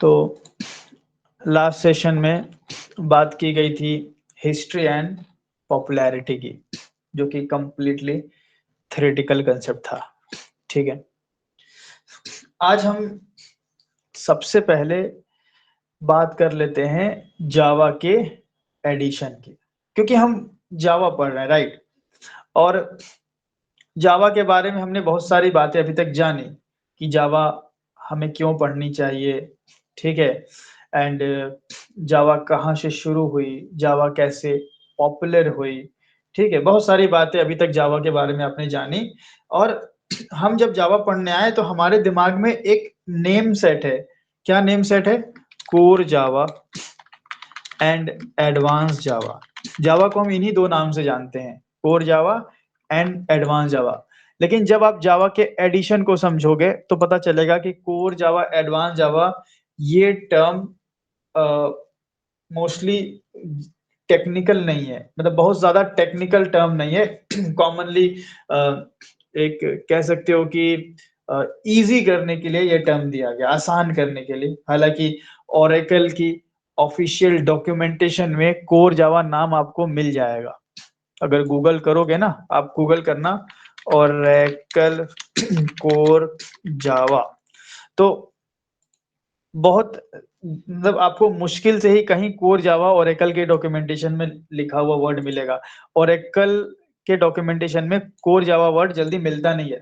तो last session में बात की गई थी हिस्ट्री एंड पॉपुलैरिटी की, जो कि कंप्लीटली थ्योरेटिकल कंसेप्ट था। ठीक है, आज हम सबसे पहले बात कर लेते हैं जावा के एडिशन की, क्योंकि हम जावा पढ़ रहे हैं, राइट। और जावा के बारे में हमने बहुत सारी बातें अभी तक जानी कि जावा हमें क्यों पढ़नी चाहिए, ठीक है। एंड जावा कहाँ से शुरू हुई, जावा कैसे पॉपुलर हुई, ठीक है। बहुत सारी बातें अभी तक जावा के बारे में आपने जानी। और हम जब जावा पढ़ने आए तो हमारे दिमाग में एक नेम सेट है। क्या नेम सेट है? Core Java and advance Java. Java को हम इन्हीं दो नाम से जानते हैं, core Java and advance Java. लेकिन जब आप जावा के एडिशन को समझोगे तो पता चलेगा कि कोर जावा, एडवांस जावा, ये टर्म मोस्टली टेक्निकल नहीं है, मतलब बहुत ज्यादा टेक्निकल टर्म नहीं है। कॉमनली एक कह सकते हो कि इजी करने के लिए ये टर्म दिया गया, आसान करने के लिए। हालांकि ओरेकल की ऑफिशियल डॉक्यूमेंटेशन में कोर जावा नाम आपको मिल जाएगा। अगर गूगल करोगे ना, आप गूगल करना ओरेकल कोर जावा, तो बहुत मतलब आपको मुश्किल से ही कहीं कोर जावा ओरेकल के डॉक्यूमेंटेशन में लिखा हुआ वर्ड मिलेगा। ओरेकल के डॉक्यूमेंटेशन में कोर जावा वर्ड जल्दी मिलता नहीं है।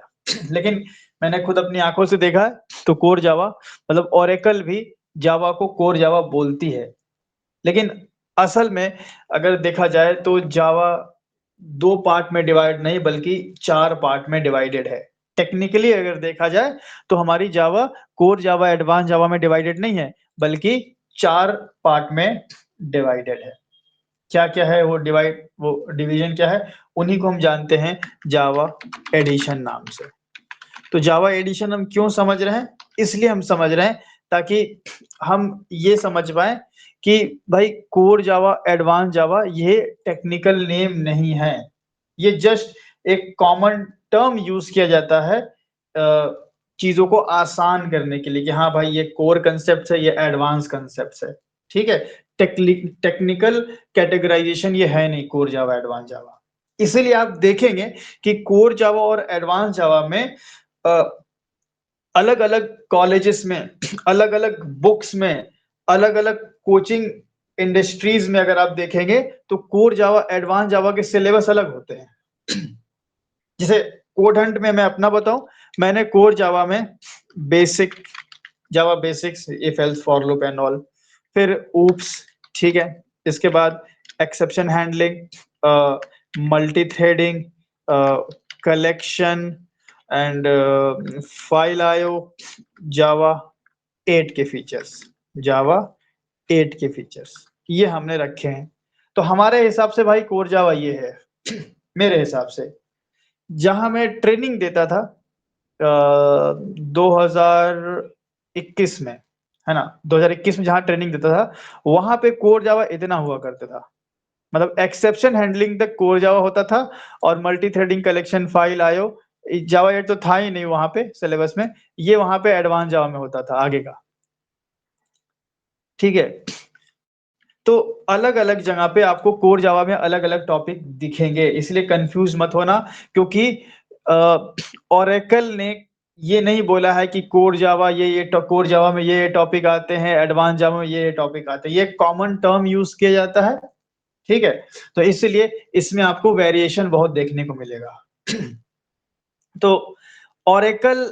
लेकिन मैंने खुद अपनी आंखों से देखा है, तो कोर जावा मतलब ओरेकल भी जावा को कोर जावा बोलती है। लेकिन असल में अगर देखा जाए तो जावा दो पार्ट में डिवाइड नहीं बल्कि चार पार्ट में डिवाइडेड है। टेक्निकली अगर देखा जाए तो हमारी जावा कोर जावा, एडवांस जावा में डिवाइडेड नहीं है, बल्कि चार पार्ट में डिवाइडेड है। क्या क्या है वो डिवीजन क्या है, उन्हीं को हम जानते हैं जावा एडिशन नाम से। तो जावा एडिशन हम क्यों समझ रहे हैं? इसलिए हम समझ रहे हैं ताकि हम ये समझ पाए कि भाई कोर जावा, एडवांस जावा ये टेक्निकल नेम नहीं है। ये जस्ट एक कॉमन टर्म यूज किया जाता है चीजों को आसान करने के लिए कि हाँ भाई ये कोर कंसेप्ट है, ये एडवांस कंसेप्ट है, ठीक है। टेक्निकल कैटेगराइजेशन ये है नहीं कोर जावा, एडवांस जावा। इसीलिए आप देखेंगे कि कोर जावा और एडवांस जावा में अलग अलग कॉलेजेस में, अलग अलग बुक्स में, अलग अलग कोचिंग इंडस्ट्रीज में अगर आप देखेंगे तो कोर जावा, एडवांस जावा के सिलेबस अलग होते हैं। जैसे कोड हंट में मैं अपना बताऊं, मैंने कोर जावा में basic Java basics, if else for loop and all, फिर ऊप्स, ठीक है। इसके बाद exception handling, multi threading, collection and file आयो, जावा 8 के फीचर्स, जावा 8 के फीचर्स ये हमने रखे हैं। तो हमारे हिसाब से भाई कोर जावा ये है। मेरे हिसाब से जहां मैं ट्रेनिंग देता था 2021 में, है ना, 2021 में जहां ट्रेनिंग देता था वहां पे कोर जावा इतना हुआ करता था, मतलब एक्सेप्शन हैंडलिंग तक कोर जावा होता था। और मल्टी थ्रेडिंग, कलेक्शन, फाइल आयो, जावा 8 तो था ही नहीं वहां पे सिलेबस में, ये वहां पे एडवांस जावा में होता था आगे का, ठीक है। तो अलग अलग जगह पे आपको कोर जावा में अलग अलग टॉपिक दिखेंगे, इसलिए कंफ्यूज मत होना। क्योंकि ओरेकल ने ये नहीं बोला है कि कोर जावा कोर जावा में ये टॉपिक आते हैं, एडवांस जावा में ये टॉपिक आते हैं। ये कॉमन टर्म यूज किया जाता है, ठीक है। तो इसलिए इसमें आपको वेरिएशन बहुत देखने को मिलेगा। तो ओरेकल,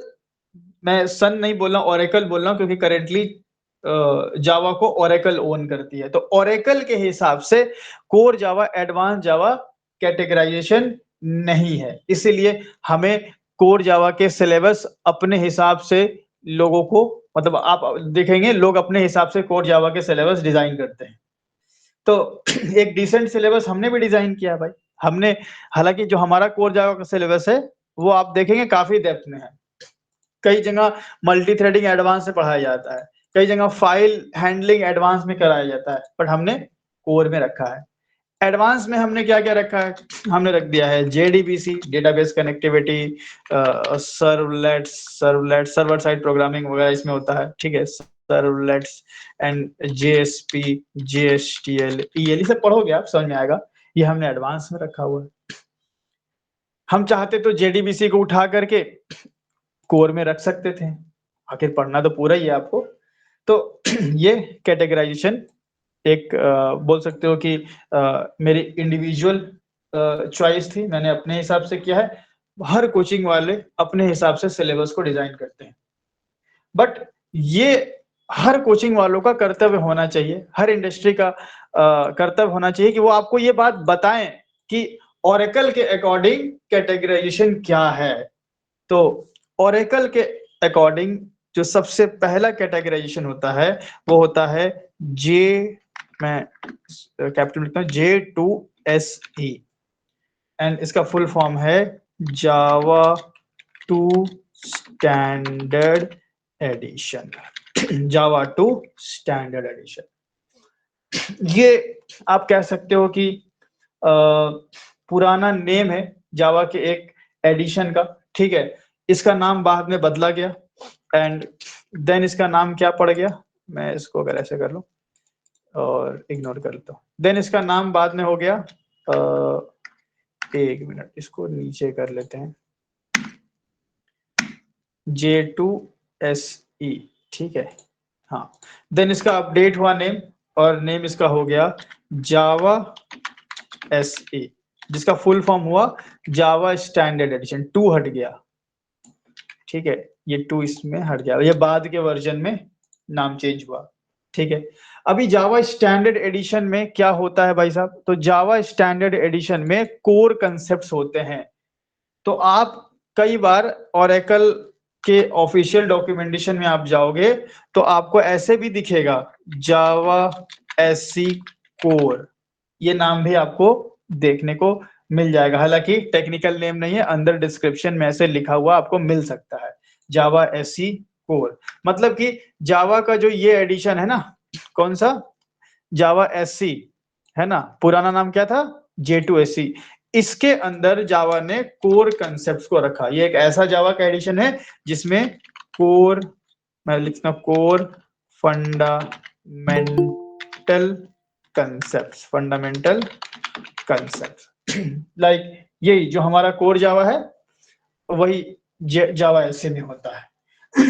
मैं सन नहीं बोल रहा हूं, ओरेकल बोल रहा हूं, क्योंकि करेंटली जावा को ओरेकल ओन करती है। तो ओरेकल के हिसाब से core Java, advance Java categorization नहीं है। इसीलिए हमें कोर जावा के सिलेबस अपने हिसाब से लोगों को, मतलब आप देखेंगे लोग अपने हिसाब से कोर जावा के सिलेबस डिजाइन करते हैं। तो एक डिसेंट सिलेबस हमने भी डिजाइन किया भाई। हमने, हालांकि जो हमारा कोर जावा का सिलेबस है वो आप देखेंगे काफी डेप्थ में है। कई जगह मल्टी थ्रेडिंग एडवांस से पढ़ाया जाता है, कई जगह फाइल हैंडलिंग एडवांस में कराया जाता है, बट हमने कोर में रखा है। एडवांस में हमने क्या क्या रखा है? हमने रख दिया है JDBC, database connectivity, servlet server side programming वगैरह इसमें होता है, ठीक है। Servlets and JSP, JSTL, EL, ये सब पढ़ोगे आप, समझ में आएगा। ये हमने एडवांस में रखा हुआ है। हम चाहते तो JDBC को उठा करके कोर में रख सकते थे, आखिर पढ़ना तो पूरा ही है आपको। तो ये कैटेगराइजेशन एक बोल सकते हो कि मेरी इंडिविजुअल चॉइस थी, मैंने अपने हिसाब से किया है। हर कोचिंग वाले अपने हिसाब से सिलेबस को डिजाइन करते हैं, बट ये हर कोचिंग वालों का कर्तव्य होना चाहिए, हर इंडस्ट्री का कर्तव्य होना चाहिए कि वो आपको ये बात बताएं कि ओरेकल के अकॉर्डिंग कैटेगराइजेशन क्या है। तो ओरेकल के अकॉर्डिंग जो सबसे पहला कैटेगराइजेशन होता है वो होता है जे, मैं कैपिटल लिखता हूँ, J2SE, एंड इसका फुल फॉर्म है जावा 2 स्टैंडर्ड एडिशन। जावा 2 स्टैंडर्ड एडिशन, ये आप कह सकते हो कि पुराना नेम है जावा के एक एडिशन का, ठीक है। इसका नाम बाद में बदला गया एंड देन इसका नाम क्या पड़ गया, मैं इसको अगर ऐसे कर लूं और इग्नोर कर लेता हूं, देन इसका नाम बाद में हो गया, एक मिनट इसको नीचे कर लेते हैं, J2SE, ठीक है। हाँ, देन इसका अपडेट हुआ नेम और नेम इसका हो गया जावा SE, जिसका फुल फॉर्म हुआ जावा स्टैंडर्ड एडिशन। 2 हट गया, ठीक है, ये 2 इसमें हट गया, ये बाद के वर्जन में नाम चेंज हुआ, ठीक है। अभी जावा स्टैंडर्ड एडिशन में क्या होता है भाई साहब, तो जावा स्टैंडर्ड एडिशन में कोर कंसेप्ट्स होते हैं। तो आप कई बार ओरेकल के ऑफिशियल डॉक्यूमेंटेशन में आप जाओगे तो आपको ऐसे भी दिखेगा जावा SC कोर, ये नाम भी आपको देखने को मिल जाएगा। हालांकि टेक्निकल नेम नहीं है, अंदर डिस्क्रिप्शन में ऐसे लिखा हुआ आपको मिल सकता है जावा SC कोर। मतलब कि जावा का जो ये एडिशन है ना, कौन सा, जावा SC है ना, पुराना नाम क्या था, J2SE, इसके अंदर जावा ने कोर कंसेप्ट्स को रखा। ये एक ऐसा जावा का एडिशन है जिसमें कोर, मैं लिखता हूं core fundamental concepts, fundamental concept, like यही जो हमारा कोर जावा है वही जावा एसए में होता है।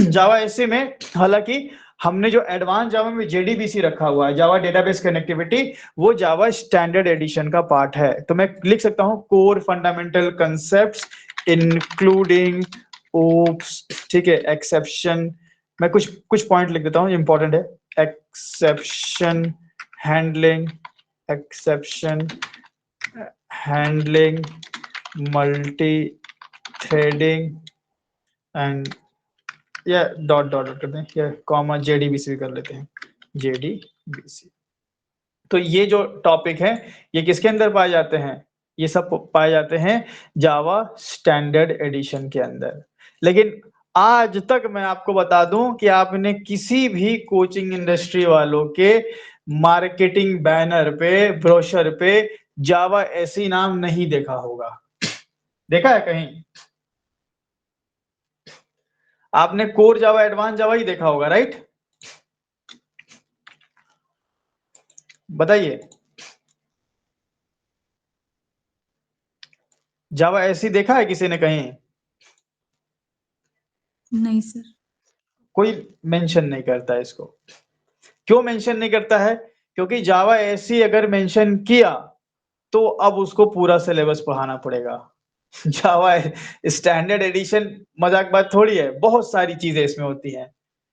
जावा एसए में हालांकि हमने जो एडवांस जावा में JDBC रखा हुआ है, जावा डेटाबेस कनेक्टिविटी, वो जावा स्टैंडर्ड एडिशन का पार्ट है। तो मैं लिख सकता हूं core fundamental concepts including OOPs, ठीक है, एक्सेप्शन, मैं कुछ कुछ पॉइंट लिख देता हूं, इंपॉर्टेंट है, exception handling, exception handling, multi threading and या डॉट डॉट डॉट करते हैं, या कॉमा JDBC भी कर लेते हैं, JDBC। तो ये जो टॉपिक है ये किसके अंदर पाए जाते हैं, ये सब पाए जाते हैं जावा स्टैंडर्ड एडिशन के अंदर। लेकिन आज तक मैं आपको बता दूं कि आपने किसी भी कोचिंग इंडस्ट्री वालों के मार्केटिंग बैनर पे, ब्रोशर पे जावा ऐसी नाम नहीं देखा होगा। देखा है कहीं आपने, कोर जावा एडवांस जावा ही देखा होगा, राइट? बताइए, जावा ऐसी देखा है किसी ने कहीं? नहीं सर। कोई मेंशन नहीं करता है इसको। क्यों मेंशन नहीं करता है? क्योंकि जावा ऐसी अगर मेंशन किया तो अब उसको पूरा सिलेबस पढ़ाना पड़ेगा। जावा स्टैंडर्ड एडिशन मजाक बात थोड़ी है, बहुत सारी चीजें इसमें होती हैं,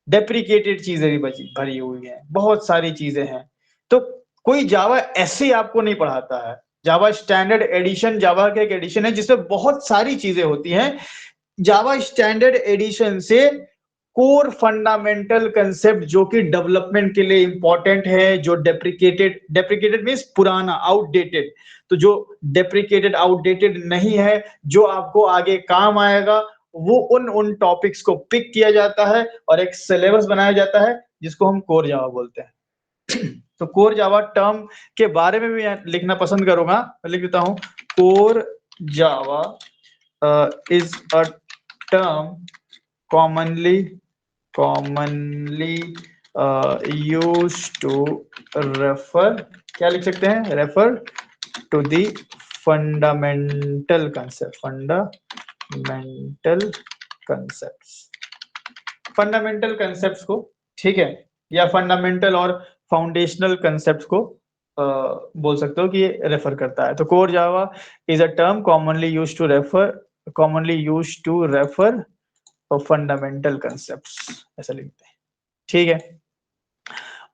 डेप्रिकेटेड चीजें भी भरी हुई हैं, बहुत सारी चीजें हैं। तो कोई जावा ऐसे आपको नहीं पढ़ाता है। जावा स्टैंडर्ड एडिशन जावा का एक एडिशन है जिसमें बहुत सारी चीजें होती हैं। जावा स्टैंडर्ड एडिशन से कोर फंडामेंटल कंसेप्ट जो कि डेवलपमेंट के लिए इंपॉर्टेंट है, जो डेप्रिकेटेड, डेप्रिकेटेड मींस पुराना, आउटडेटेड, तो जो डेप्रिकेटेड आउटडेटेड नहीं है, जो आपको आगे काम आएगा, वो उन टॉपिक्स को पिक किया जाता है और एक सिलेबस बनाया जाता है जिसको हम कोर जावा बोलते हैं। तो कोर जावा टर्म के बारे में भी लिखना पसंद करूंगा, मैं लिख देता हूं core Java is a term commonly use to refer, क्या लिख सकते हैं, refer to the fundamental concept, fundamental concepts, fundamental concepts को, ठीक है, या फंडामेंटल और फाउंडेशनल कंसेप्ट्स को बोल सकते हो कि ये रेफर करता है। तो core Java is a term commonly used to refer fundamental concepts, ऐसा लिखते हैं, ठीक है।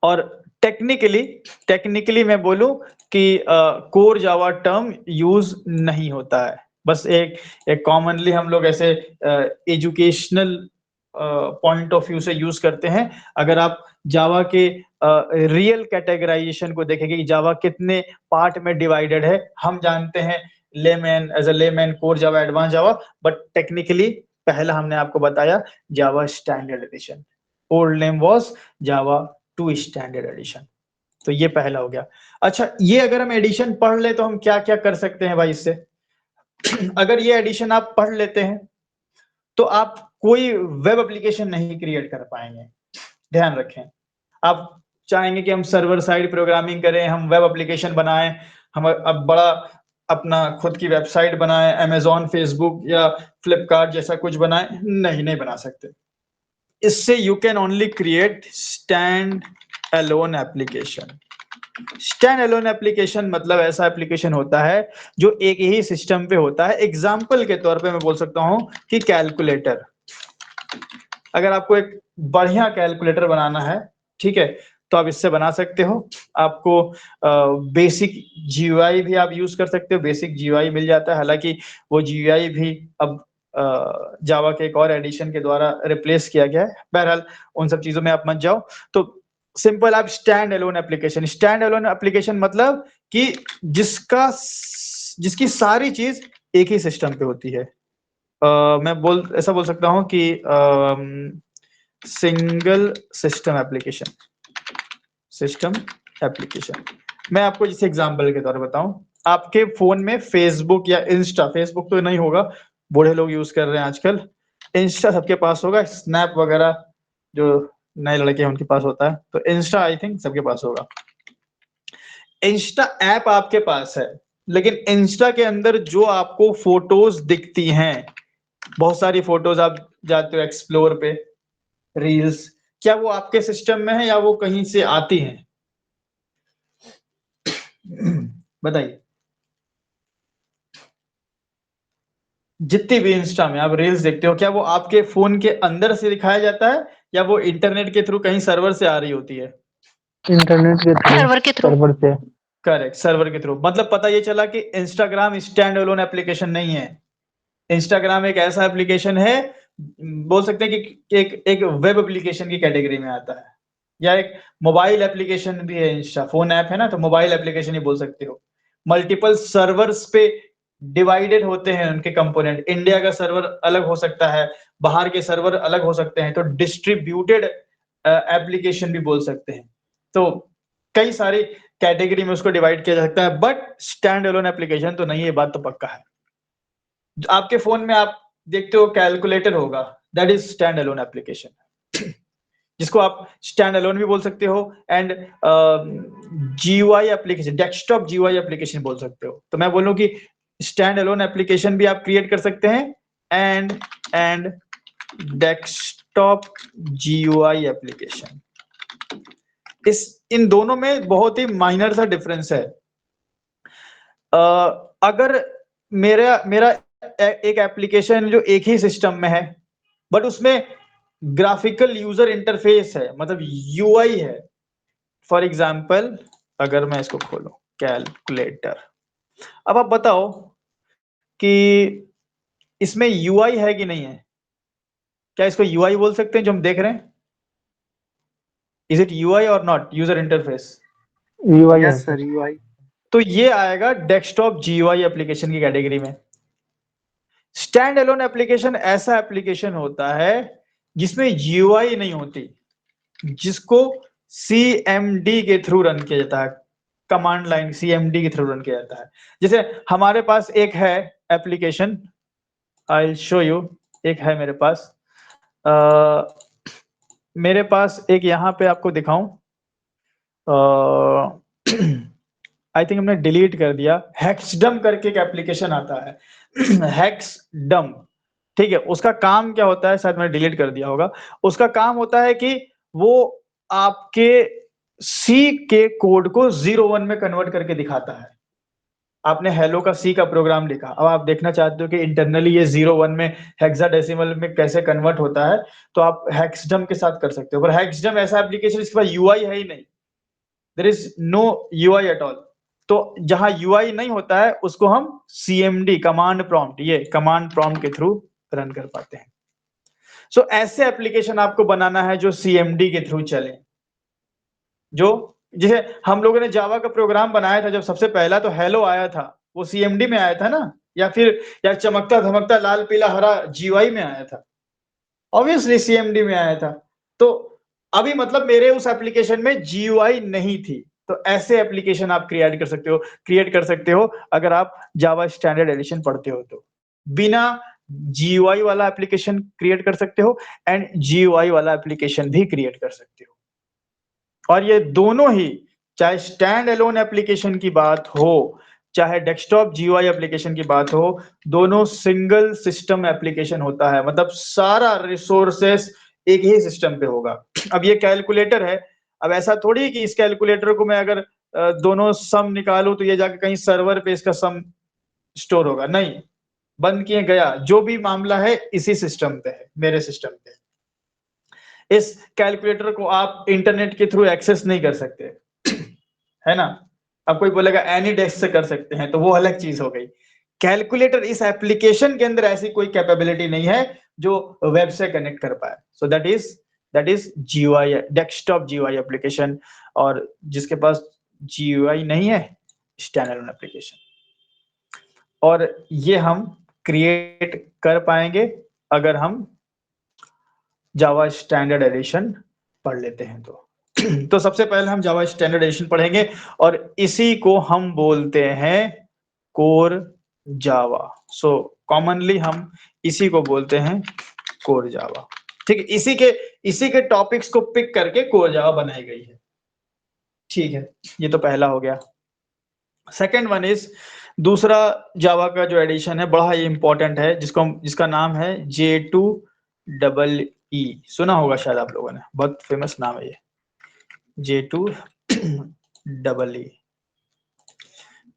और टेक्निकली मैं बोलूं कि कोर जावा टर्म यूज नहीं होता है, बस एक कॉमनली हम लोग ऐसे एजुकेशनल पॉइंट ऑफ व्यू से यूज करते हैं। अगर आप जावा के रियल कैटेगराइजेशन को देखेंगे कि जावा कितने पार्ट में डिवाइडेड है, हम जानते हैं layman, as a layman, core Java, advance Java, but technically पहला हमने आपको बताया Java standard edition, old name was Java 2 standard edition. तो ये पहला हो गया। अच्छा, ये अगर हम एडिशन पढ़ ले तो हम क्या क्या कर सकते हैं भाई इससे? अगर ये एडिशन आप पढ़ लेते हैं तो आप कोई वेब एप्लीकेशन नहीं क्रिएट कर पाएंगे, ध्यान रखें। आप चाहेंगे कि हम सर्वर साइड प्रोग्रामिंग करें, हम वेब एप्लीकेशन बनाएं, हम अब बड़ा अपना खुद की वेबसाइट बनाएं, अमेजॉन, फेसबुक या फ्लिपकार्ट जैसा कुछ बनाएं, नहीं बना सकते। इससे you can only create stand alone application. Stand alone application मतलब ऐसा एप्लीकेशन होता है जो एक ही सिस्टम पे होता है। एग्जाम्पल के तौर पे मैं बोल सकता हूं कि कैलकुलेटर, अगर आपको एक बढ़िया कैलकुलेटर बनाना है, ठीक है, तो आप इससे बना सकते हो। आपको बेसिक जीयूआई भी आप यूज कर सकते हो, बेसिक जीयूआई मिल जाता है, हालांकि वो जीयूआई भी अब जावा के एक और एडिशन के द्वारा रिप्लेस किया गया है। बहरहाल उन सब चीजों में आप मत जाओ। तो सिंपल आप स्टैंड अलोन एप्लीकेशन मतलब कि जिसकी सारी चीज एक ही सिस्टम पे होती है। मैं ऐसा बोल सकता हूं कि सिंगल सिस्टम एप्लीकेशन। मैं आपको जैसे एग्जांपल के तौर पर बताऊं, आपके फोन में फेसबुक या इंस्टा, फेसबुक तो नहीं होगा, बूढ़े लोग यूज कर रहे हैं आजकल, इंस्टा सबके पास होगा, स्नैप वगैरह जो नए लड़के हैं उनके पास होता है, तो इंस्टा आई थिंक सबके पास होगा। इंस्टा ऐप आपके पास है, लेकिन इंस्टा के अंदर जो आपको फोटोज दिखती हैं, बहुत सारी फोटोज, आप जाते हो एक्सप्लोर पे, रील्स, क्या वो आपके सिस्टम में है या वो कहीं से आती हैं? बताइए। जितनी भी इंस्टा में आप रील्स देखते हो, क्या वो आपके फोन के अंदर से दिखाया जाता है या वो इंटरनेट के थ्रू कहीं सर्वर से आ रही होती है? इंटरनेट के थ्रू, सर्वर से। करेक्ट, सर्वर के थ्रू। मतलब पता ये चला कि इंस्टाग्राम स्टैंड अलोन एप्लीकेशन नहीं है। इंस्टाग्राम एक ऐसा एप्लीकेशन है, बोल सकते हैं कि एक वेब एप्लीकेशन की कैटेगरी में आता है, या एक मोबाइल एप्लीकेशन भी है। इंस्टा फोन ऐप है ना, तो मोबाइल एप्लीकेशन ही बोल सकते हो। मल्टीपल सर्वर्स पे डिवाइडेड होते हैं उनके कंपोनेंट। इंडिया का सर्वर अलग हो सकता है, बाहर के सर्वर अलग हो सकते हैं, तो डिस्ट्रीब्यूटेड एप्लीकेशन भी बोल सकते हैं। तो कई सारी कैटेगरी में उसको डिवाइड किया जा सकता है, बट स्टैंड अलोन एप्लीकेशन तो नहीं है, बात तो पक्का है। आपके फोन में आप देखते हो कैलकुलेटर होगा, that is stand alone application, जिसको आप स्टैंड अलोन भी बोल सकते हो, and GUI application, desktop GUI application बोल सकते हो। तो मैं बोलूं कि स्टैंड अलोन एप्लीकेशन भी आप क्रिएट कर सकते हैं, एंड डेस्कटॉप जीयूआई एप्लीकेशन। इन दोनों में बहुत ही माइनर सा डिफरेंस है। अगर मेरा एक एप्लीकेशन जो एक ही सिस्टम में है, बट उसमें ग्राफिकल यूजर इंटरफेस है, मतलब यूआई है। फॉर एग्जाम्पल, अगर मैं इसको खोलूं कैलकुलेटर, अब आप बताओ कि इसमें यूआई है कि नहीं है? क्या इसको यूआई बोल सकते हैं जो हम देख रहे हैं? इज इट यूआई और नॉट, यूजर इंटरफेस? यूआई है यस सर। Sir, UI. तो ये आएगा डेस्कटॉप जीयूआई एप्लीकेशन की कैटेगरी में। स्टैंड अलोन एप्लीकेशन ऐसा एप्लीकेशन होता है जिसमें जीयूआई नहीं होती, जिसको सीएमडी के थ्रू रन किया जाता है, कमांड लाइन सीएमडी के थ्रू रन किया जाता है। जैसे हमारे पास एक है application, I will show you, एक है मेरे पास मेरे पास एक यहाँ पे आपको दिखाऊं, आई थिंक हमने डिलीट कर दिया, हेक्सडम करके एक एप्लीकेशन आता है हेक्सडम, ठीक है। उसका काम क्या होता है, शायद मैंने डिलीट कर दिया होगा। उसका काम होता है कि वो आपके सी के कोड को 0-1 में कन्वर्ट करके दिखाता है। आपने हेलो का सी का प्रोग्राम लिखा, अब आप देखना चाहते हो कि इंटरनली ये 0-1 में हेक्साडेसिमल में कैसे कन्वर्ट होता है, तो आप हेक्सडम के साथ कर सकते हो। पर हेक्सडम ऐसा एप्लीकेशन इसके पास यूआई है ही नहीं, there is no UI at all. तो जहां यूआई नहीं होता है उसको हम सीएमडी, कमांड प्रॉम्प्ट, ये कमांड प्रॉम्प्ट के थ्रू रन कर पाते हैं। सो ऐसे एप्लीकेशन आपको बनाना है जो सीएमडी के थ्रू चले, जो जैसे हम लोगों ने जावा का प्रोग्राम बनाया था जब सबसे पहला, तो हेलो आया था, वो सीएमडी में आया था ना, या फिर या चमकता धमकता लाल पीला हरा जीवाई में आया था, ऑब्वियसली सीएमडी में आया था। तो अभी मतलब मेरे उस एप्लीकेशन में जीयूआई नहीं थी, तो ऐसे एप्लीकेशन आप क्रिएट कर सकते हो अगर आप जावा स्टैंडर्ड एडिशन पढ़ते हो तो। बिना जीयूआई वाला एप्लीकेशन क्रिएट कर सकते हो एंड जीयूआई वाला एप्लीकेशन भी क्रिएट कर सकते हो। और ये दोनों ही, चाहे स्टैंड अलोन एप्लीकेशन की बात हो, चाहे डेस्कटॉप जीयूआई एप्लीकेशन की बात हो, दोनों सिंगल सिस्टम एप्लीकेशन होता है, मतलब सारा रिसोर्सेस एक ही सिस्टम पे होगा। अब ये कैलकुलेटर है, अब ऐसा थोड़ी कि इस कैलकुलेटर को मैं अगर दोनों सम निकालूं तो ये जाके कहीं सर्वर पे इसका सम स्टोर होगा, नहीं, बंद किए गया, जो भी मामला है इसी सिस्टम पे है, मेरे सिस्टम पे। इस कैलकुलेटर को आप इंटरनेट के थ्रू एक्सेस नहीं कर सकते, है ना। अब कोई बोलेगा एनी डेस्क से कर सकते हैं, तो वो अलग चीज हो गई। कैलकुलेटर इस एप्लीकेशन के अंदर ऐसी कोई कैपेबिलिटी नहीं है जो वेब से कनेक्ट कर पाए। So that is GUI, desktop GUI application. और जिसके पास जीयूआई नहीं है, स्टैंडअलोन एप्लीकेशन। और ये हम क्रिएट कर पाएंगे अगर हम जावा स्टैंडर्ड एडिशन पढ़ लेते हैं तो। तो सबसे पहले हम जावा स्टैंडर्ड एडिशन पढ़ेंगे और इसी को हम बोलते हैं कोर जावा। सो कॉमनली हम इसी को बोलते हैं कोर जावा, ठीक है। इसी के टॉपिक्स को पिक करके कोर जावा बनाई गई है, ठीक है। ये तो पहला हो गया। सेकेंड वन इज, दूसरा जावा का जो एडिशन है बड़ा ही इंपॉर्टेंट है, जिसका नाम है J2EE। सुना होगा शायद आप लोगों ने, बहुत फेमस नाम है ये J2EE।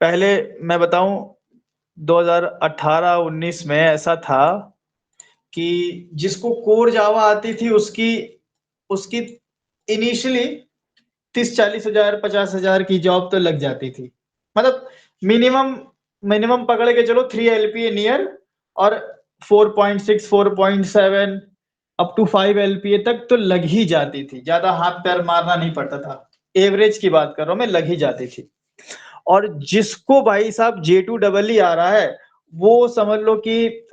पहले मैं बताऊं, 2018-19 में ऐसा था कि जिसको कोर जावा आती थी उसकी उसकी इनिशियली 30-40 हजार 50 हजार की जॉब तो लग जाती थी, मतलब मिनिमम मिनिमम पकड़ के चलो 3 LPA नियर, और 4.6 4.7 अप टू 5 LPA तक तो लग ही जाती थी, ज्यादा हाथ पैर मारना नहीं पड़ता था। एवरेज की बात कर रहा हूं मैं, लग ही जाती थी। और जिसको भाई साहब J2EE आ रहा है, वो समझ लो कि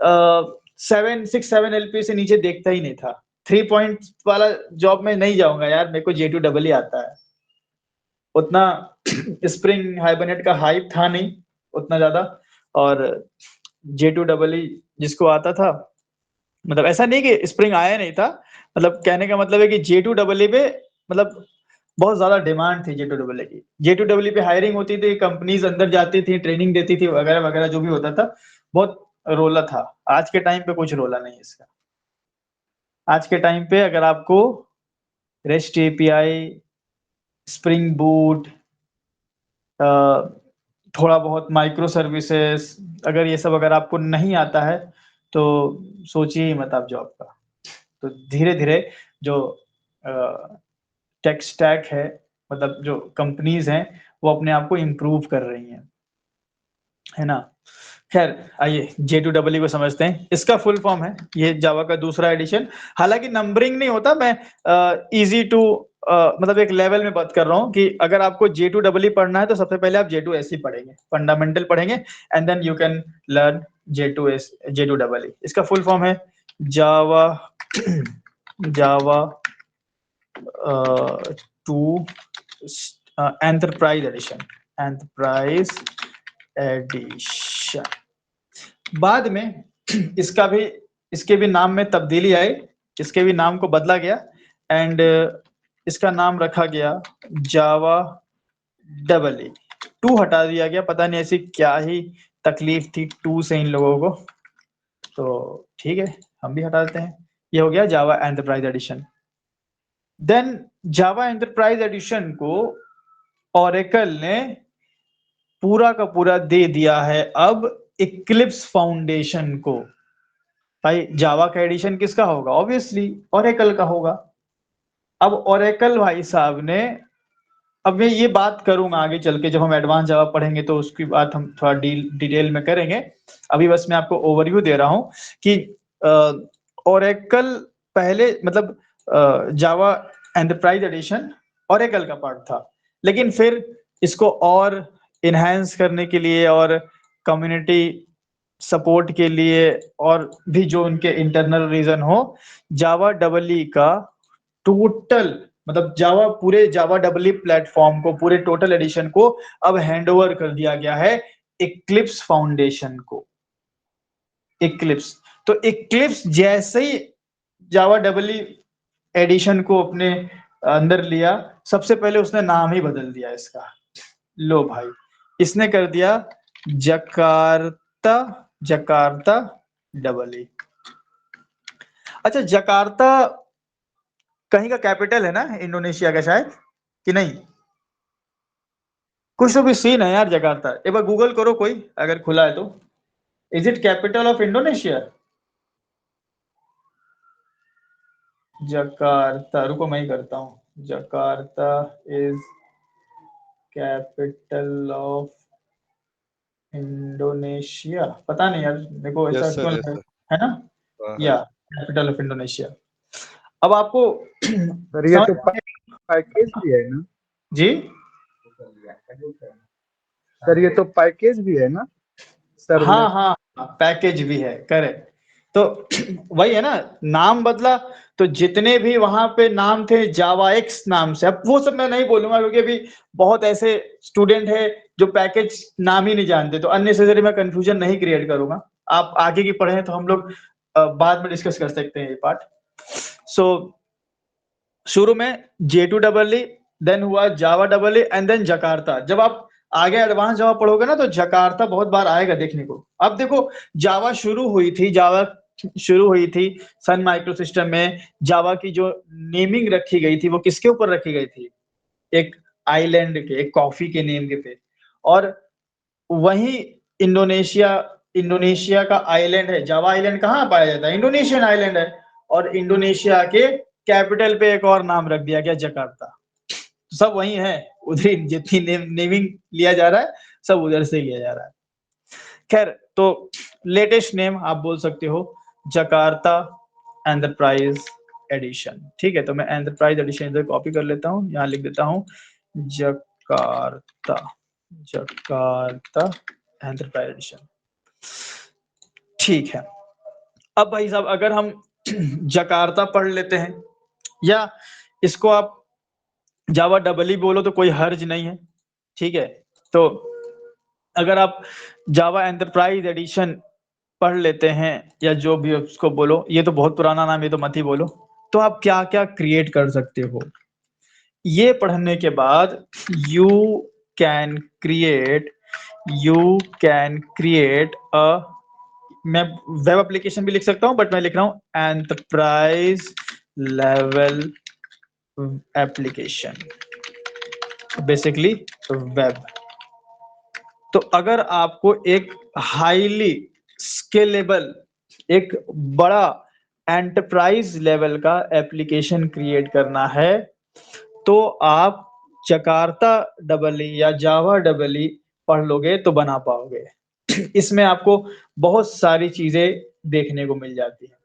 7 LPA से नीचे देखता ही नहीं था। 3 पॉइंट वाला जॉब में नहीं जाऊंगा यार, मेरे को J2EE आता है। उतना स्प्रिंग हाइबरनेट का हाइप था नहीं उतना ज्यादा, और J2EE जिसको आता था, मतलब ऐसा नहीं कि स्प्रिंग आया नहीं था, मतलब कहने का मतलब है कि J2EE पे मतलब बहुत ज्यादा डिमांड थी J2EE की। J2EE पे हायरिंग होती थी, कंपनीज अंदर जाती थी, ट्रेनिंग देती थी, वगैरह वगैरह जो भी होता था, बहुत रोला था। आज के टाइम पे कुछ रोला नहीं इसका। आज के टाइम पे अगर आपको रेस्ट एपीआई, स्प्रिंग बूट, थोड़ा बहुत माइक्रो सर्विसेज, अगर ये सब अगर आपको नहीं आता है तो सोचिए ही मत आप जॉब का। तो धीरे धीरे जो टेक स्टैक है, मतलब जो कंपनीज हैं, वो अपने आप को इम्प्रूव कर रही हैं, है ना। खैर आइए J2EE को समझते हैं। इसका फुल फॉर्म है, ये जावा का दूसरा एडिशन। हालांकि नंबरिंग नहीं होता, मैं इजी टू मतलब एक लेवल में बात कर रहा हूँ कि अगर आपको J2EE पढ़ना है तो सबसे पहले आप J2SE पढ़ेंगे, फंडामेंटल पढ़ेंगे, and then you can learn J2EE। इसका फुल फॉर्म है जावा जावा 2 एंटरप्राइज एडिशन। बाद में इसके भी नाम में तब्दीली आई, इसके भी नाम को बदला गया, एंड इसका नाम रखा गया जावा डबल ई। 2 हटा दिया गया, पता नहीं ऐसी क्या ही तकलीफ थी 2 से इन लोगों को, तो ठीक है हम भी हटा देते हैं। ये हो गया जावा एंटरप्राइज एडिशन। देन जावा एंटरप्राइज एडिशन को ओरेकल ने पूरा का पूरा दे दिया है अब इक्लिप्स फाउंडेशन को। भाई जावा का एडिशन किसका होगा? ऑब्वियसली ओरेकल का होगा। अब ओरेकल भाई साहब ने, अब मैं ये बात करूंगा आगे चल के जब हम एडवांस जावा पढ़ेंगे तो उसकी बात हम थोड़ा डिटेल में करेंगे। अभी बस मैं आपको ओवरव्यू दे रहा हूं कि ओरेकल पहले मतलब जावा एंटरप्राइज एडिशन ओरेकल का पार्ट था, लेकिन फिर इसको और इनहेंस करने के लिए और कम्युनिटी सपोर्ट के लिए और भी जो उनके इंटरनल रीजन हो, जावा डबल ई का टोटल मतलब जावा पूरे जावा डबल ई प्लेटफॉर्म को, पूरे टोटल एडिशन को अब हैंडओवर कर दिया गया है इक्लिप्स फाउंडेशन को। इक्लिप्स, तो इक्लिप्स जैसे ही जावा डबल ई एडिशन को अपने अंदर लिया, सबसे पहले उसने नाम ही बदल दिया इसका। लो भाई, इसने कर दिया जकार्ता, जकार्ता डबल ई। अच्छा, जकार्ता कहीं का कैपिटल है ना इंडोनेशिया का शायद, कि नहीं? कुछ तो भी सीन है यार जकार्ता, एक बार गूगल करो कोई अगर खुला है तो। Is it capital of Indonesia? Jakarta, रुको मैं ही करता हूँ। Jakarta is capital of Indonesia, पता नहीं यार मेरे को ऐसा यस क्यों सर, लग यस रहा सर। है ना। या हाँ कैपिटल ऑफ इंडोनेशिया। अब आपको सर ये तो समझ पैकेज भी है ना? जी, सर ये तो पैकेज भी है ना हाँ सर्वलेट? हाँ, पैकेज भी है, करेक्ट। तो वही है ना, नाम बदला तो जितने भी वहां पे नाम थे जावा एक्स नाम से, अब वो सब मैं नहीं बोलूंगा क्योंकि अभी बहुत ऐसे स्टूडेंट है जो पैकेज नाम ही नहीं जानते, तो अननेसेसरी मैं कंफ्यूजन नहीं क्रिएट करूंगा। आप आगे की पढ़े तो हम लोग बाद में डिस्कस कर सकते हैं ये पार्ट। सो शुरू में J2 डबल ई, देन हुआ Java double E and then Jakarta. जब आप आगे एडवांस जावा पढ़ोगे ना तो जकार्ता बहुत बार आएगा देखने को। अब देखो, जावा शुरू हुई थी, जावा शुरू हुई थी सन माइक्रो सिस्टम में। जावा की जो नेमिंग रखी गई थी वो किसके ऊपर रखी गई थी? एक आइलैंड के, एक कॉफी के नेम के पे। और वही इंडोनेशिया, इंडोनेशिया का आइलैंड है जावा आइलैंड, कहाँ पाया जाता है? इंडोनेशियन आइलैंड है। और इंडोनेशिया के कैपिटल पे एक और नाम रख दिया गया जकार्ता। सब वही है, उधर जितनी नेमिंग लिया जा रहा है सब उधर से लिया जा रहा है। खैर, तो लेटेस्ट नेम आप बोल सकते हो जकार्ता एंटरप्राइज एडिशन। ठीक है, तो मैं एंटरप्राइज एडिशन इधर कॉपी कर लेता हूँ, यहाँ लिख देता हूँ जकार्ता, जकार्ता एंटरप्राइज एडिशन। ठीक है, अब भाई साहब अगर हम जकार्ता पढ़ लेते हैं, या इसको आप जावा डबल ई बोलो तो कोई हर्ज नहीं है। ठीक है, तो अगर आप जावा एंटरप्राइज एडिशन पढ़ लेते हैं या जो भी उसको बोलो, ये तो बहुत पुराना नाम, ये तो मत ही बोलो, तो आप क्या क्या क्रिएट कर सकते हो ये पढ़ने के बाद। You can create, you can create a, मैं वेब एप्लीकेशन भी लिख सकता हूं बट मैं लिख रहा हूं enterprise level application, basically web. तो अगर आपको एक हाईली स्केलेबल, एक बड़ा एंटरप्राइज लेवल का एप्लीकेशन क्रिएट करना है तो आप जकार्ता डबल ई या जावा डबल ई पढ़ लोगे तो बना पाओगे। इसमें आपको बहुत सारी चीजें देखने को मिल जाती है।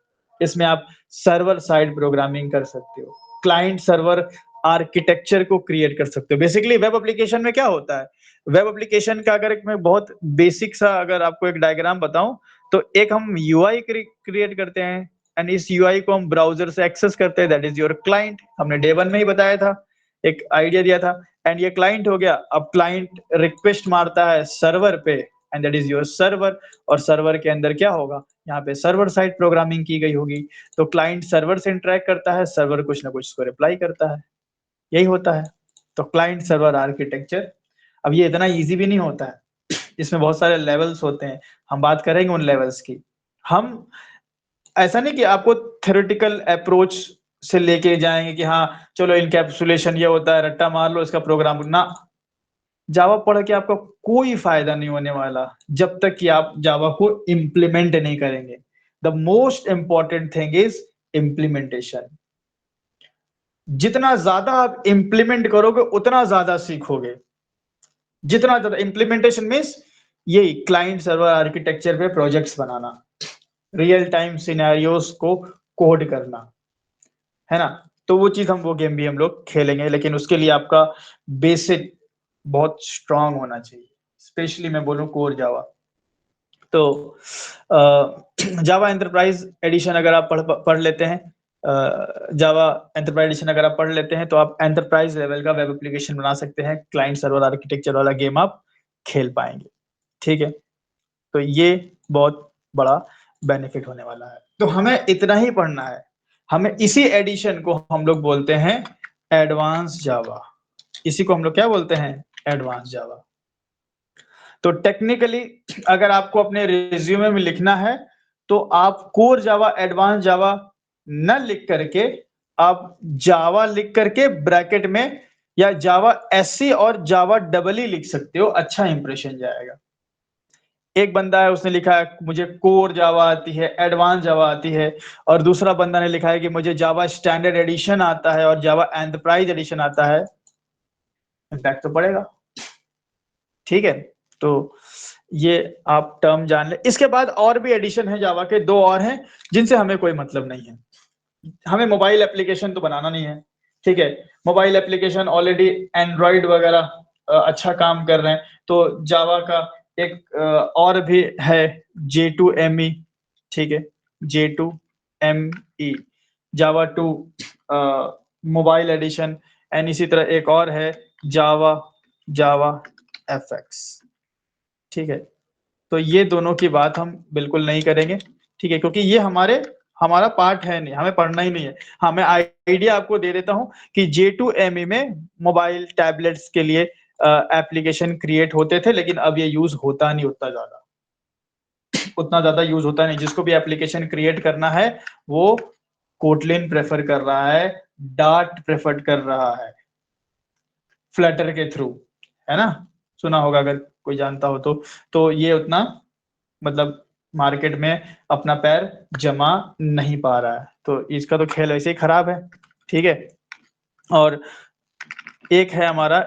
इसमें आप सर्वर साइड प्रोग्रामिंग कर सकते हो, क्लाइंट सर्वर आर्किटेक्चर को क्रिएट कर सकते हो। बेसिकली वेब एप्लीकेशन में क्या होता है, वेब एप्लीकेशन का अगर एक मैं बहुत बेसिक सा अगर आपको एक डायग्राम बताऊं, तो एक हम यूआई क्रिएट करते हैं एंड इस यूआई को हम ब्राउजर से एक्सेस करते हैं, दैट इज योर क्लाइंट। हमने डे 1 में ही बताया था, एक आइडिया दिया था। एंड ये क्लाइंट हो गया। अब क्लाइंट रिक्वेस्ट मारता है सर्वर पे and that is your server. और सर्वर के अंदर क्या होगा, यहाँ पे सर्वर साइड प्रोग्रामिंग की गई होगी। तो क्लाइंट सर्वर से इंटरेक्ट करता है, सर्वर कुछ ना कुछ उसको रिप्लाई करता है, यही होता है। तो क्लाइंट सर्वर आर्किटेक्चर, अब ये इतना इजी भी नहीं होता है, इसमें बहुत सारे लेवल्स होते हैं, हम बात करेंगे उन लेवल्स की। हम ऐसा नहीं कि आपको थ्योरेटिकल अप्रोच से लेके जाएंगे कि हाँ चलो इनकैप्सुलेशन ये होता है, रट्टा मार लो इसका प्रोग्राम ना। जावा पढ़ के आपका कोई फायदा नहीं होने वाला जब तक कि आप जावा को इंप्लीमेंट नहीं करेंगे। The most important thing is implementation. जितना ज्यादा आप इंप्लीमेंट करोगे उतना ज्यादा सीखोगे। जितना ज्यादा इम्प्लीमेंटेशन मीन्स यही क्लाइंट सर्वर आर्किटेक्चर पे प्रोजेक्ट्स बनाना, रियल टाइम सिनेरियोस को कोड करना, है ना। तो वो चीज वो गेम भी हम लोग खेलेंगे, लेकिन उसके लिए आपका बेसिक बहुत स्ट्रांग होना चाहिए, स्पेशली मैं बोलूं कोर जावा। तो जावा एंटरप्राइज एडिशन अगर आप पढ़ लेते हैं, जावा एंटरप्राइज एडिशन अगर आप पढ़ लेते हैं तो आप एंटरप्राइज लेवल का वेब एप्लीकेशन बना सकते हैं, क्लाइंट सर्वर आर्किटेक्चर वाला गेम आप खेल पाएंगे, ठीक है। तो ये बहुत बड़ा बेनिफिट होने वाला है। तो हमें इतना ही पढ़ना है, हमें इसी एडिशन को हम लोग बोलते हैं एडवांस जावा। इसी को हम लोग क्या बोलते हैं, एडवांस जावा। तो टेक्निकली अगर आपको अपने रिज्यूमे में लिखना है तो आप कोर जावा एडवांस जावा न लिख करके आप जावा लिख करके ब्रैकेट में या जावा एससी और जावा डबल ई लिख सकते हो, अच्छा इंप्रेशन जाएगा। एक बंदा है उसने लिखा है मुझे कोर जावा आती है, एडवांस जावा आती है, और दूसरा बंदा ने लिखा है कि मुझे जावा स्टैंडर्ड एडिशन आता है और जावा एंटरप्राइज एडिशन आता है, इम्पैक्ट तो पड़ेगा, ठीक है। तो ये आप टर्म जान ले। इसके बाद और भी एडिशन है जावा के, दो और हैं जिनसे हमें कोई मतलब नहीं है। हमें मोबाइल एप्लीकेशन तो बनाना नहीं है, ठीक है। मोबाइल एप्लीकेशन ऑलरेडी एंड्रॉइड वगैरह अच्छा काम कर रहे हैं। तो जावा का एक और भी है J2ME, ठीक है, J2ME, Java 2 mobile addition. And इसी तरह एक और है जावा FX, ठीक है। तो ये दोनों की बात हम बिल्कुल नहीं करेंगे, ठीक है, क्योंकि ये हमारा पार्ट है नहीं, हमें पढ़ना ही नहीं है। हाँ मैं आइडिया आपको दे देता हूँ कि J2ME में मोबाइल टैबलेट्स के लिए एप्लीकेशन क्रिएट होते थे, लेकिन अब ये यूज होता नहीं उतना ज्यादा यूज होता नहीं। जिसको भी एप्लीकेशन क्रिएट करना है वो कोटलिन प्रेफर कर रहा है, डार्ट प्रेफर कर रहा है, फ्लटर के थ्रू, है ना, सुना होगा अगर कोई जानता हो तो ये उतना मतलब मार्केट में अपना पैर जमा नहीं पा रहा है, तो इसका तो खेल वैसे ही खराब है, ठीक है। और एक है हमारा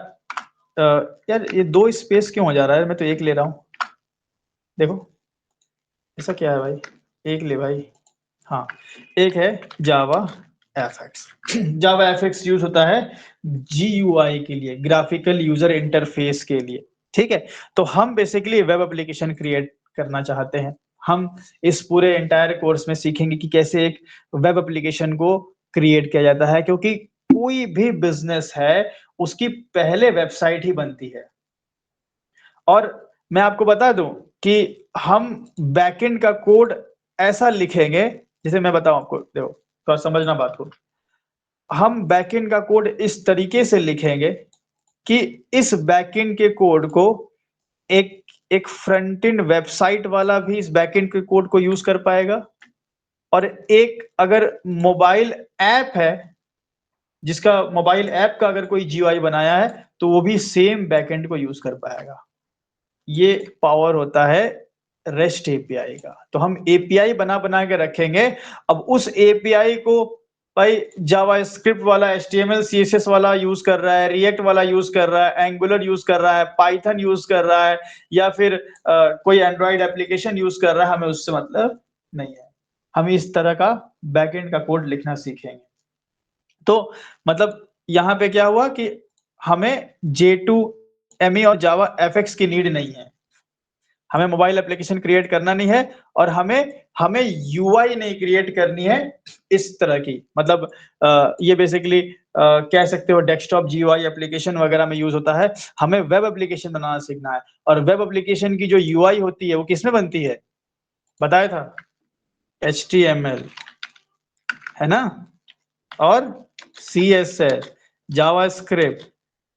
यार ये दो स्पेस क्यों हो जा रहा है, मैं तो एक ले रहा हूं, देखो ऐसा क्या है भाई, एक ले भाई। हाँ एक है जावा एफएक्स। जावा एफएक्स यूज होता है GUI के लिए, ग्राफिकल यूजर इंटरफेस के लिए, ठीक है। तो हम बेसिकली वेब एप्लीकेशन क्रिएट करना चाहते हैं। हम इस पूरे एंटायर कोर्स में सीखेंगे कि कैसे एक वेब एप्लीकेशन को क्रिएट किया जाता है, क्योंकि कोई भी बिजनेस है उसकी पहले वेबसाइट ही बनती है। और मैं आपको बता दूं कि हम बैकएंड का कोड ऐसा लिखेंगे, जैसे मैं बताऊं आपको, देखो थोड़ा समझना बात को। हम बैकएंड का कोड इस तरीके से लिखेंगे कि इस बैकएंड के कोड को एक एक फ्रंट एंड वेबसाइट वाला भी इस बैकएंड के कोड को यूज कर पाएगा, और एक अगर मोबाइल ऐप है जिसका मोबाइल ऐप का अगर कोई GUI बनाया है तो वो भी सेम बैकएंड को यूज कर पाएगा। ये पावर होता है रेस्ट एपीआई का। तो हम एपीआई बना बना के रखेंगे। अब उस एपीआई को भाई जावा स्क्रिप्ट वाला, HTML CSS वाला यूज कर रहा है, रिएक्ट वाला यूज कर रहा है, एंगुलर यूज कर रहा है, पाइथन यूज कर रहा है, या फिर कोई एंड्रॉइड एप्लीकेशन यूज कर रहा है, हमें उससे मतलब नहीं है। हम इस तरह का बैकएंड का कोड लिखना सीखेंगे। तो मतलब यहाँ पे क्या हुआ कि हमें J2ME और जावा FX की नीड नहीं है। हमें मोबाइल एप्लीकेशन क्रिएट करना नहीं है, और हमें UI नहीं क्रिएट करनी है इस तरह की। मतलब ये बेसिकली कह सकते हो डेस्कटॉप जीयूआई एप्लीकेशन वगैरह में यूज होता है। हमें वेब एप्लीकेशन बनाना सीखना है, और वेब एप्लीकेशन की जो यूआई होती है वो किसमें बनती है, बताया था, HTML, है ना, और CSS, JavaScript,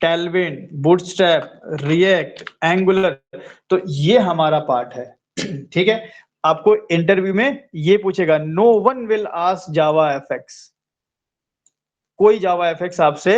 Tailwind, Bootstrap, React, Angular, तो ये हमारा पार्ट है। ठीक है, आपको इंटरव्यू में ये पूछेगा, no one will ask Java FX, कोई जावा एफएक्स आपसे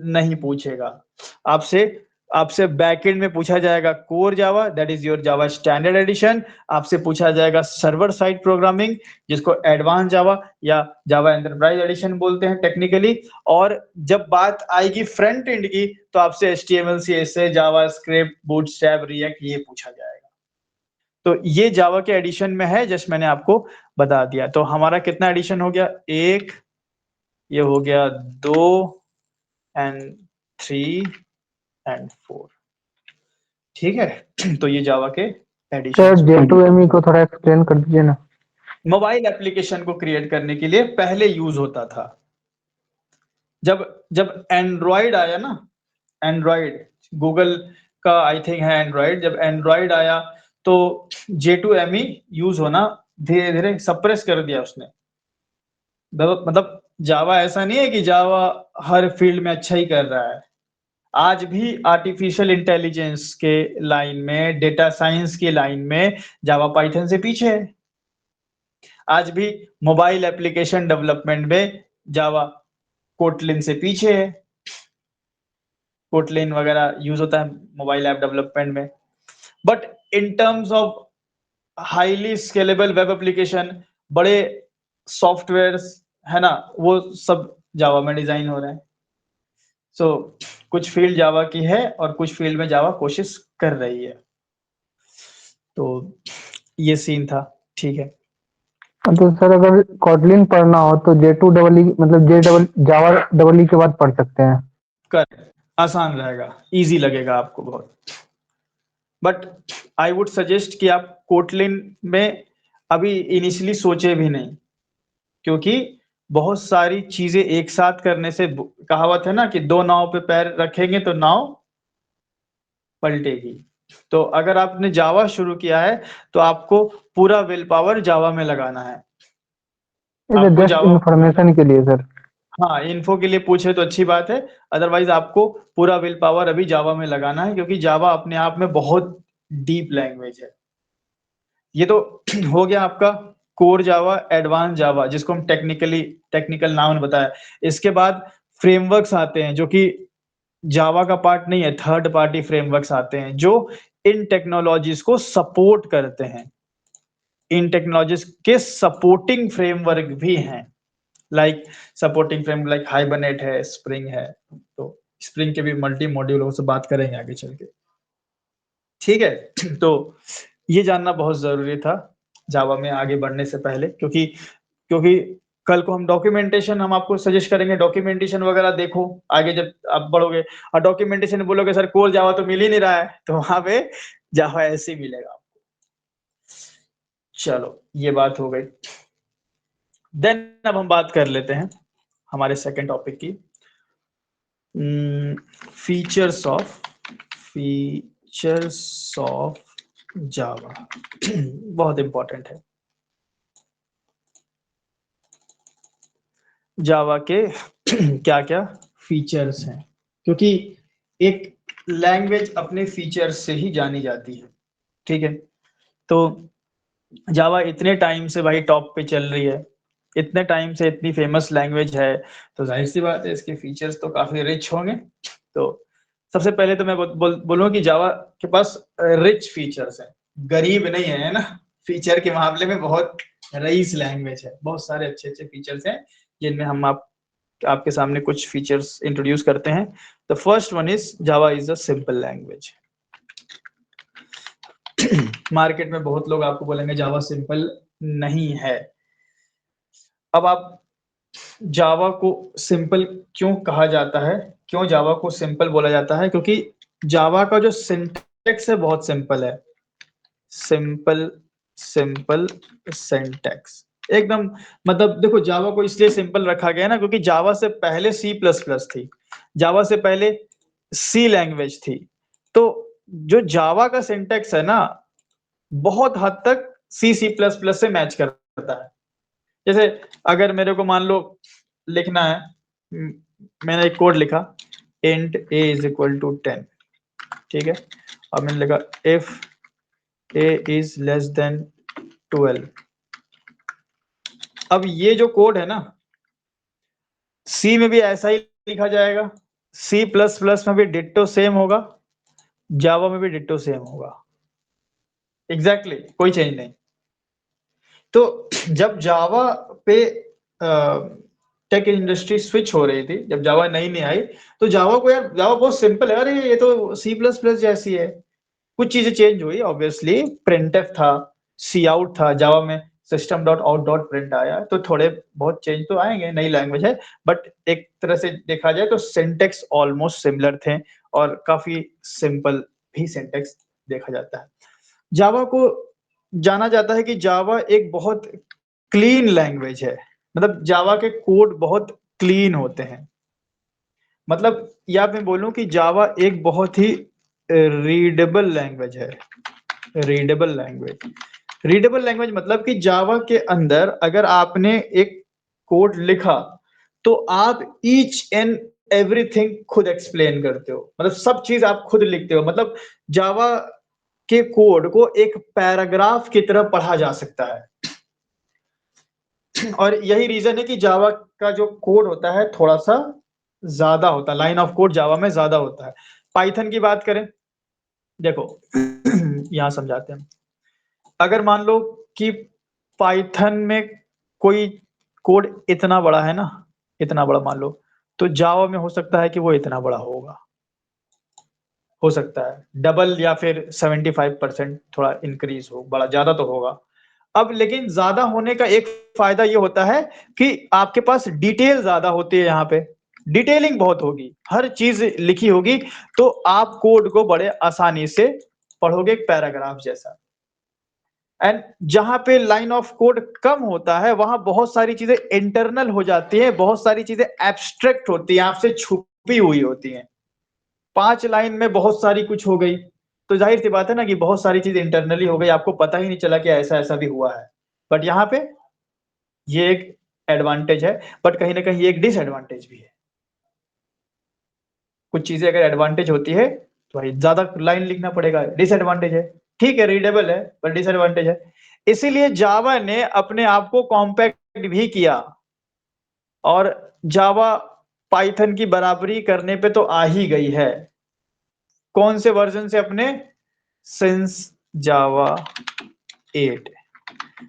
नहीं पूछेगा। आपसे आपसे बैकएंड में पूछा जाएगा core Java, that is your Java standard addition. आपसे पूछा जाएगा सर्वर साइड प्रोग्रामिंग, जिसको एडवांस जावा या जावा एंटरप्राइज एडिशन बोलते हैं टेक्निकली। और जब बात आएगी फ्रंट एंड की, तो आपसे HTML, CSS, JavaScript, bootstrap, react ये पूछा जाएगा। तो ये जावा के एडिशन में है, जस्ट मैंने आपको बता दिया। तो हमारा कितना एडिशन हो गया, 1, ये हो गया 2 एंड 3 एंड 4। ठीक है, तो ये जावा के एडिशन। सर J2ME को थोड़ा एक्सप्लेन कर दीजिए ना। मोबाइल एप्लीकेशन को क्रिएट करने के लिए पहले यूज होता था। जब जब एंड्रॉइड आया ना, एंड्रॉइड गूगल का आई थिंक है एंड्रॉइड, जब एंड्रॉइड आया तो J2ME यूज होना धीरे धीरे सप्रेस कर दिया उसने। मतलब जावा ऐसा नहीं है कि जावा हर फील्ड में अच्छा ही कर रहा है, आज भी आर्टिफिशियल इंटेलिजेंस के लाइन में, डेटा साइंस की लाइन में जावा पाइथन से पीछे है। आज भी मोबाइल एप्लीकेशन डेवलपमेंट में जावा कोटलिन से पीछे है। कोटलिन वगैरह यूज होता है मोबाइल ऐप डेवलपमेंट में। But in terms of highly scalable web application, बड़े सॉफ्टवेयर्स है ना, वो सब जावा में डिजाइन हो रहे हैं। सो कुछ फील्ड जावा की है और कुछ फील्ड में जावा कोशिश कर रही है। तो ये सीन था। ठीक है, तो सर अगर कॉटलिन पढ़ना हो तो J2EE मतलब जावा EE के बाद पढ़ सकते हैं। कर आसान रहेगा, इजी लगेगा आपको बहुत। बट आई वुड सजेस्ट कि आप कोटलिन में अभी इनिशियली सोचे भी नहीं, क्योंकि बहुत सारी चीजें एक साथ करने से, कहावत है ना कि दो नाव पे पैर रखेंगे तो नाव पलटेगी। तो अगर आपने जावा शुरू किया है तो आपको पूरा विल पावर जावा में लगाना है। इधर आपको जस्ट जावा, इंफॉर्मेशन के लिए सर। हाँ इन्फो के लिए पूछे तो अच्छी बात है, अदरवाइज आपको पूरा विल पावर अभी जावा में लगाना है, क्योंकि जावा अपने आप में बहुत डीप लैंग्वेज है। ये तो हो गया आपका कोर जावा, एडवांस जावा, जिसको हम टेक्निकल नाउन बताया। इसके बाद फ्रेमवर्क्स आते हैं जो कि जावा का पार्ट नहीं है, थर्ड पार्टी फ्रेमवर्क्स आते हैं जो इन टेक्नोलॉजीज को सपोर्ट करते हैं। इन टेक्नोलॉजीज के सपोर्टिंग फ्रेमवर्क भी हैं, like supporting frame like hibernate है, स्प्रिंग है। तो स्प्रिंग के भी मल्टी मॉड्यूलों से बात करेंगे आगे चल के। ठीक है, तो ये जानना बहुत जरूरी था जावा में आगे बढ़ने से पहले, क्योंकि क्योंकि कल को हम डॉक्यूमेंटेशन, हम आपको सजेस्ट करेंगे डॉक्यूमेंटेशन वगैरह देखो आगे जब आप बढ़ोगे, और डॉक्यूमेंटेशन बोलोगे सर कोर जावा तो मिल ही नहीं रहा है, तो वहां पे जावा ऐसे ही मिलेगा आपको। चलो ये बात हो गई। देन अब हम बात कर लेते हैं हमारे सेकंड टॉपिक की, फीचर्स ऑफ जावा। बहुत इंपॉर्टेंट है जावा के क्या क्या फीचर्स हैं, क्योंकि एक लैंग्वेज अपने फीचर्स से ही जानी जाती है। ठीक है, तो जावा इतने टाइम से भाई टॉप पे चल रही है, इतने टाइम से इतनी फेमस लैंग्वेज है, तो जाहिर सी बात है इसके फीचर्स तो काफी रिच होंगे। तो सबसे पहले तो मैं बोलूँ कि जावा के पास रिच फीचर्स हैं, गरीब नहीं है ना, फीचर के मामले में बहुत रईस लैंग्वेज है, बहुत सारे अच्छे अच्छे फीचर्स हैं, जिनमें हम आपके सामने कुछ फीचर्स इंट्रोड्यूस करते हैं। The first one is Java is a simple language. Market में बहुत लोग आपको बोलेंगे जावा सिंपल नहीं है। अब आप जावा को सिंपल क्यों कहा जाता है, क्यों जावा को सिंपल बोला जाता है, क्योंकि जावा का जो सिंटैक्स है बहुत सिंपल है। सिंपल सिंपल सिंटैक्स, एकदम मतलब देखो जावा को इसलिए सिंपल रखा गया ना क्योंकि जावा से पहले सी प्लस प्लस थी, जावा से पहले सी लैंग्वेज थी। तो जो जावा का सिंटेक्स है ना बहुत हद तक सी सी प्लस प्लस से मैच करता है। जैसे अगर मेरे को मान लो लिखना है, मैंने एक कोड लिखा int a is equal to 10, ठीक है। अब मैंने लिखा if a is less than 12। अब ये जो कोड है ना सी में भी ऐसा ही लिखा जाएगा, सी प्लस प्लस में भी डिट्टो सेम होगा, जावा में भी डिट्टो सेम होगा, एग्जैक्टली कोई चेंज नहीं। तो जब जावा पे टेक इंडस्ट्री स्विच हो रही थी, जब जावा नई नई आई तो जावा को यार जावा बहुत सिंपल है, अरे ये तो सी प्लस प्लस जैसी है। कुछ चीजें चेंज हुई ऑब्वियसली, प्रिंटफ था, सी आउट था, जावा में system dot out dot print आया, तो थोड़े बहुत चेंज तो आएंगे, नई लैंग्वेज है। बट एक तरह से देखा जाए तो सिंटेक्स ऑलमोस्ट सिमिलर थे और काफी सिंपल भी सिंटेक्स देखा जाता है। जावा को जाना जाता है कि जावा एक बहुत क्लीन लैंग्वेज है, मतलब जावा के कोड बहुत क्लीन होते हैं। मतलब या मैं बोलूं कि जावा एक बहुत ही रीडेबल लैंग्वेज है। रीडेबल लैंग्वेज, रीडेबल लैंग्वेज मतलब कि जावा के अंदर अगर आपने एक कोड लिखा तो आप ईच एंड एवरीथिंग खुद एक्सप्लेन करते हो, मतलब सब चीज आप खुद लिखते हो। मतलब जावा के कोड को एक पैराग्राफ की तरह पढ़ा जा सकता है। और यही रीजन है कि जावा का जो कोड होता है थोड़ा सा ज्यादा होता है, लाइन ऑफ कोड जावा में ज्यादा होता है। पाइथन की बात करें, देखो यहां समझाते हैं। अगर मान लो कि पाइथन में कोई कोड इतना बड़ा है ना, इतना बड़ा मान लो, तो जावा में हो सकता है कि वो इतना बड़ा होगा, हो सकता है डबल या फिर 75% थोड़ा इंक्रीज हो, बड़ा ज्यादा तो होगा। अब लेकिन ज्यादा होने का एक फायदा ये होता है कि आपके पास डिटेल ज्यादा होती है, यहाँ पे डिटेलिंग बहुत होगी, हर चीज लिखी होगी, तो आप कोड को बड़े आसानी से पढ़ोगे एक पैराग्राफ जैसा। एंड जहां पे लाइन ऑफ कोड कम होता है वहां बहुत सारी चीजें इंटरनल हो जाती है, बहुत सारी चीजें एब्स्ट्रैक्ट होती हैं, आपसे छुपी हुई होती हैं। 5 लाइन में बहुत सारी कुछ हो गई, तो जाहिर सी बात है ना कि बहुत सारी चीज इंटरनली हो गई, आपको पता ही नहीं चला कि ऐसा ऐसा भी हुआ है। बट यहाँ पे ये एक एडवांटेज है, बट कहीं ना कहीं ये एक डिसएडवांटेज भी है। कुछ चीजें अगर एडवांटेज होती है तो भाई ज्यादा लाइन लिखना पड़ेगा, डिसएडवांटेज है। ठीक है रीडेबल है पर डिसएडवांटेज है। इसीलिए जावा ने अपने आप को कॉम्पैक्ट भी किया, और जावा पाइथन की बराबरी करने पे तो आ ही गई है। कौन से वर्जन से? अपने सिंस जावा 8।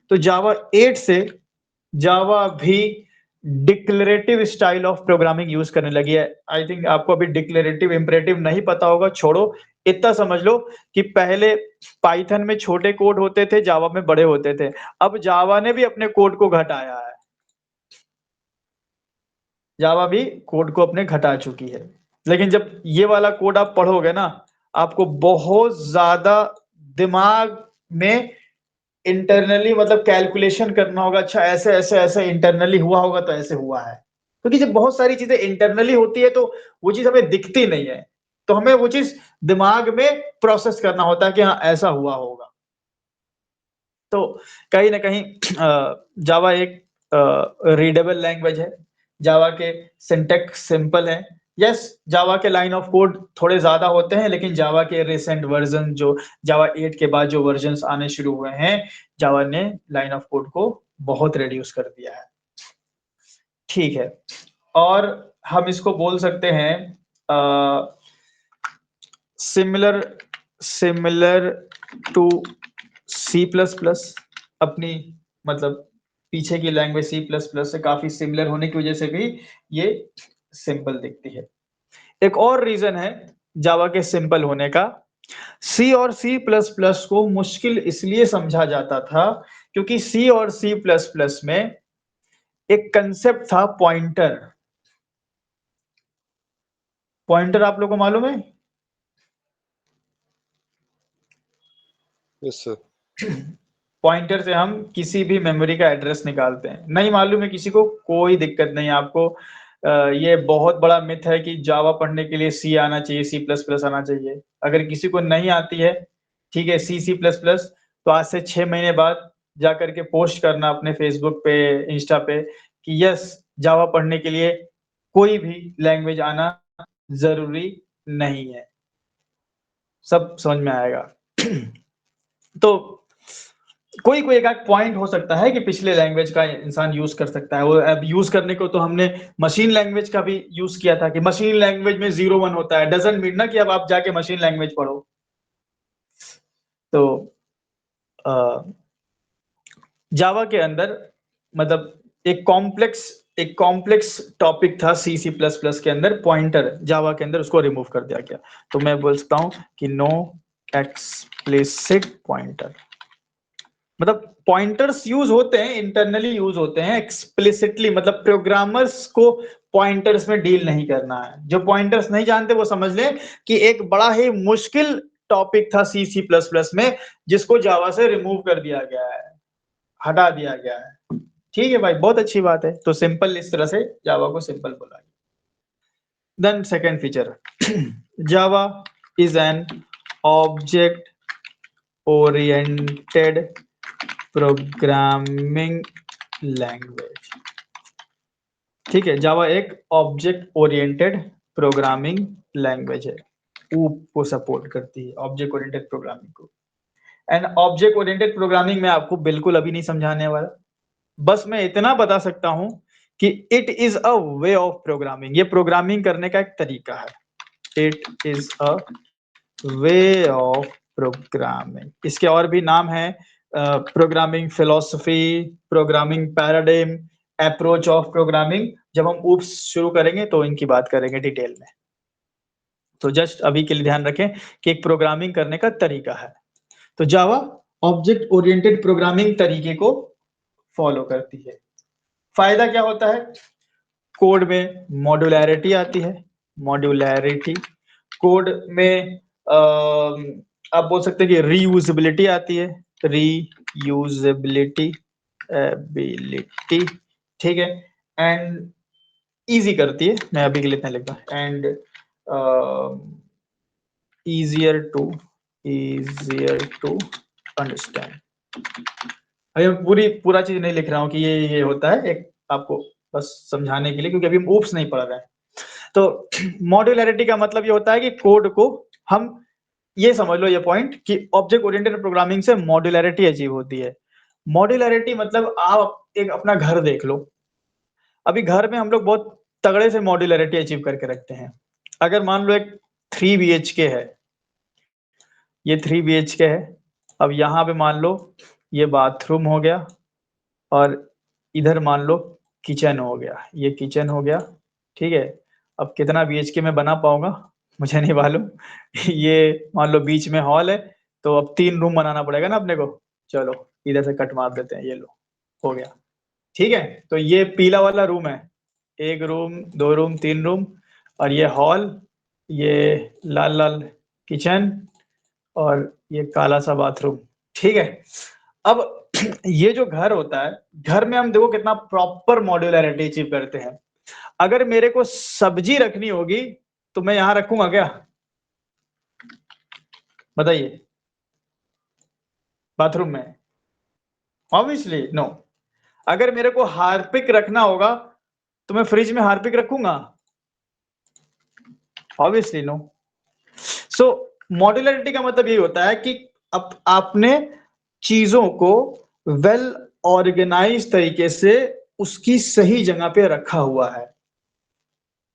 तो जावा 8 से जावा भी declarative style of programming use करने लगी है। आई थिंक आपको अभी डिक्लेरेटिव इंपरेटिव नहीं पता होगा, छोड़ो। इतना समझ लो कि पहले पाइथन में छोटे कोड होते थे, जावा में बड़े होते थे। अब जावा ने भी अपने कोड को घटाया है, जावा भी कोड को अपने घटा चुकी है। लेकिन जब ये वाला कोड आप पढ़ोगे ना, आपको बहुत ज्यादा दिमाग में इंटरनली मतलब कैलकुलेशन करना होगा, अच्छा ऐसे ऐसे ऐसे इंटरनली हुआ होगा तो ऐसे हुआ है। क्योंकि जब बहुत सारी चीजें इंटरनली होती है तो वो चीज हमें दिखती नहीं है, तो हमें वो चीज दिमाग में प्रोसेस करना होता है कि हाँ ऐसा हुआ होगा। तो कहीं ना कहीं जावा एक रीडेबल लैंग्वेज है, जावा के सिंटेक्स सिंपल है। यस, जावा के लाइन ऑफ कोड थोड़े ज्यादा होते हैं, लेकिन जावा के रिसेंट वर्जन जो जावा 8 के बाद जो वर्जन्स आने शुरू हुए हैं, जावा ने लाइन ऑफ कोड को बहुत रिड्यूस कर दिया है। ठीक है, और हम इसको बोल सकते हैं similar similar to C plus plus. अपनी मतलब पीछे की लैंग्वेज सी प्लस प्लस से काफी सिमिलर होने की वजह से भी ये सिंपल दिखती है। एक और रीजन है जावा के सिंपल होने का, सी और सी प्लस प्लस को मुश्किल इसलिए समझा जाता था क्योंकि सी और सी प्लस प्लस में एक कंसेप्ट था पॉइंटर। पॉइंटर आप लोगों को मालूम है? Yes sir. पॉइंटर से हम किसी भी मेमोरी का एड्रेस निकालते हैं। नहीं मालूम है किसी को, कोई दिक्कत नहीं है आपको। ये बहुत बड़ा मिथ है कि जावा पढ़ने के लिए सी आना चाहिए, सी प्लस प्लस आना चाहिए। अगर किसी को नहीं आती है, ठीक है, सी प्लस प्लस, तो आज से 6 महीने बाद जा करके पोस्ट करना अपने फेसबुक पे, इंस्टा पे कि यस, जावा पढ़ने के लिए कोई भी लैंग्वेज आना जरूरी नहीं है। सब समझ में आएगा। तो कोई कोई एक पॉइंट हो सकता है कि पिछले लैंग्वेज का इंसान यूज कर सकता है। वो अब यूज करने को तो हमने मशीन लैंग्वेज का भी यूज किया था कि मशीन लैंग्वेज में 0 1 होता है, डजंट मीन ना कि अब आप जाके मशीन लैंग्वेज पढ़ो। तो जावा के अंदर मतलब एक कॉम्प्लेक्स टॉपिक था सी प्लस प्लस के अंदर, पॉइंटर जावा के अंदर, उसको रिमूव कर दिया गया। तो मैं बोल सकता हूं कि नो एक्सप्लिसिट पॉइंटर, मतलब पॉइंटर्स यूज होते हैं, इंटरनली यूज होते हैं, एक्सप्लिसिटली मतलब प्रोग्रामर्स को पॉइंटर्स में डील नहीं करना है। जो पॉइंटर्स नहीं जानते वो समझ लें कि एक बड़ा ही मुश्किल टॉपिक था सी प्लस प्लस में, जिसको जावा से रिमूव कर दिया गया है, हटा दिया गया है। ठीक है भाई, बहुत अच्छी बात है। तो सिंपल, इस तरह से जावा को सिंपल बोला। Then second feature, Java is an object oriented programming language. ठीक है, जावा एक ऑब्जेक्ट ओरिएंटेड प्रोग्रामिंग लैंग्वेज है, ऊप को सपोर्ट करती है, ऑब्जेक्ट ओरिएंटेड प्रोग्रामिंग को। एंड ऑब्जेक्ट ओरिएंटेड प्रोग्रामिंग में आपको बिल्कुल अभी नहीं समझाने वाला, बस मैं इतना बता सकता हूं कि it is a way of programming, ये प्रोग्रामिंग करने का एक तरीका है। It is a way of programming. इसके और भी नाम है, programming philosophy, programming paradigm, approach of programming. जब हम ऊप्स शुरू करेंगे तो इनकी बात करेंगे डिटेल में। तो जस्ट अभी के लिए ध्यान रखें कि एक प्रोग्रामिंग करने का तरीका है। तो जावा ऑब्जेक्ट ओरिएंटेड प्रोग्रामिंग तरीके को फॉलो करती है। फायदा क्या होता है? कोड में मॉड्यूलैरिटी आती है, मॉड्यूलैरिटी। कोड में आप बोल सकते हैं कि रीयूजेबिलिटी आती है, रीयूजेबिलिटी एबिलिटी, ठीक है। एंड इजी करती है, मैं अभी के लिए इतना लिखता, एंड easier to अंडरस्टैंड। अभी मैं पूरा चीज नहीं लिख रहा हूँ कि ये होता है, एक आपको बस समझाने के लिए, क्योंकि अभी हम ऊप्स नहीं पढ़ रहे हैं। तो मॉड्यूलैरिटी का मतलब ये होता है कि कोड को हम, ये समझ लो ये पॉइंट कि ऑब्जेक्ट ओरिएंटेड प्रोग्रामिंग से मॉड्यूलैरिटी अचीव होती है। मॉड्यूलैरिटी मतलब आप एक अपना घर देख लो, अभी घर में हम लोग बहुत तगड़े से मॉड्यूलैरिटी अचीव करके रखते हैं। अगर मान लो एक 3 BHK है, ये 3 BHK है, अब यहाँ पे मान लो ये बाथरूम हो गया, और इधर मान लो किचन हो गया, ये किचन हो गया, ठीक है। अब कितना BHK में बना पाऊंगा मुझे नहीं मालूम। ये मान लो बीच में हॉल है, तो अब 3 रूम बनाना पड़ेगा ना अपने को। चलो इधर से कट मार देते हैं, ये लो हो गया, ठीक है। तो ये पीला वाला रूम है, 1 रूम 2 रूम 3 रूम, और ये हॉल, ये लाल लाल किचन, और ये काला सा बाथरूम, ठीक है। अब ये जो घर होता है, घर में हम देखो कितना प्रॉपर मॉड्यूलैरिटी अचीव करते हैं। अगर मेरे को सब्जी रखनी होगी तो मैं यहां रखूंगा क्या? बताइए, बाथरूम में? Obviously no. अगर मेरे को हार्पिक रखना होगा तो मैं फ्रिज में हार्पिक रखूंगा? Obviously no. सो मॉड्यूलरिटी का मतलब ये होता है कि अब आपने चीजों को वेल ऑर्गेनाइज तरीके से उसकी सही जगह पे रखा हुआ है।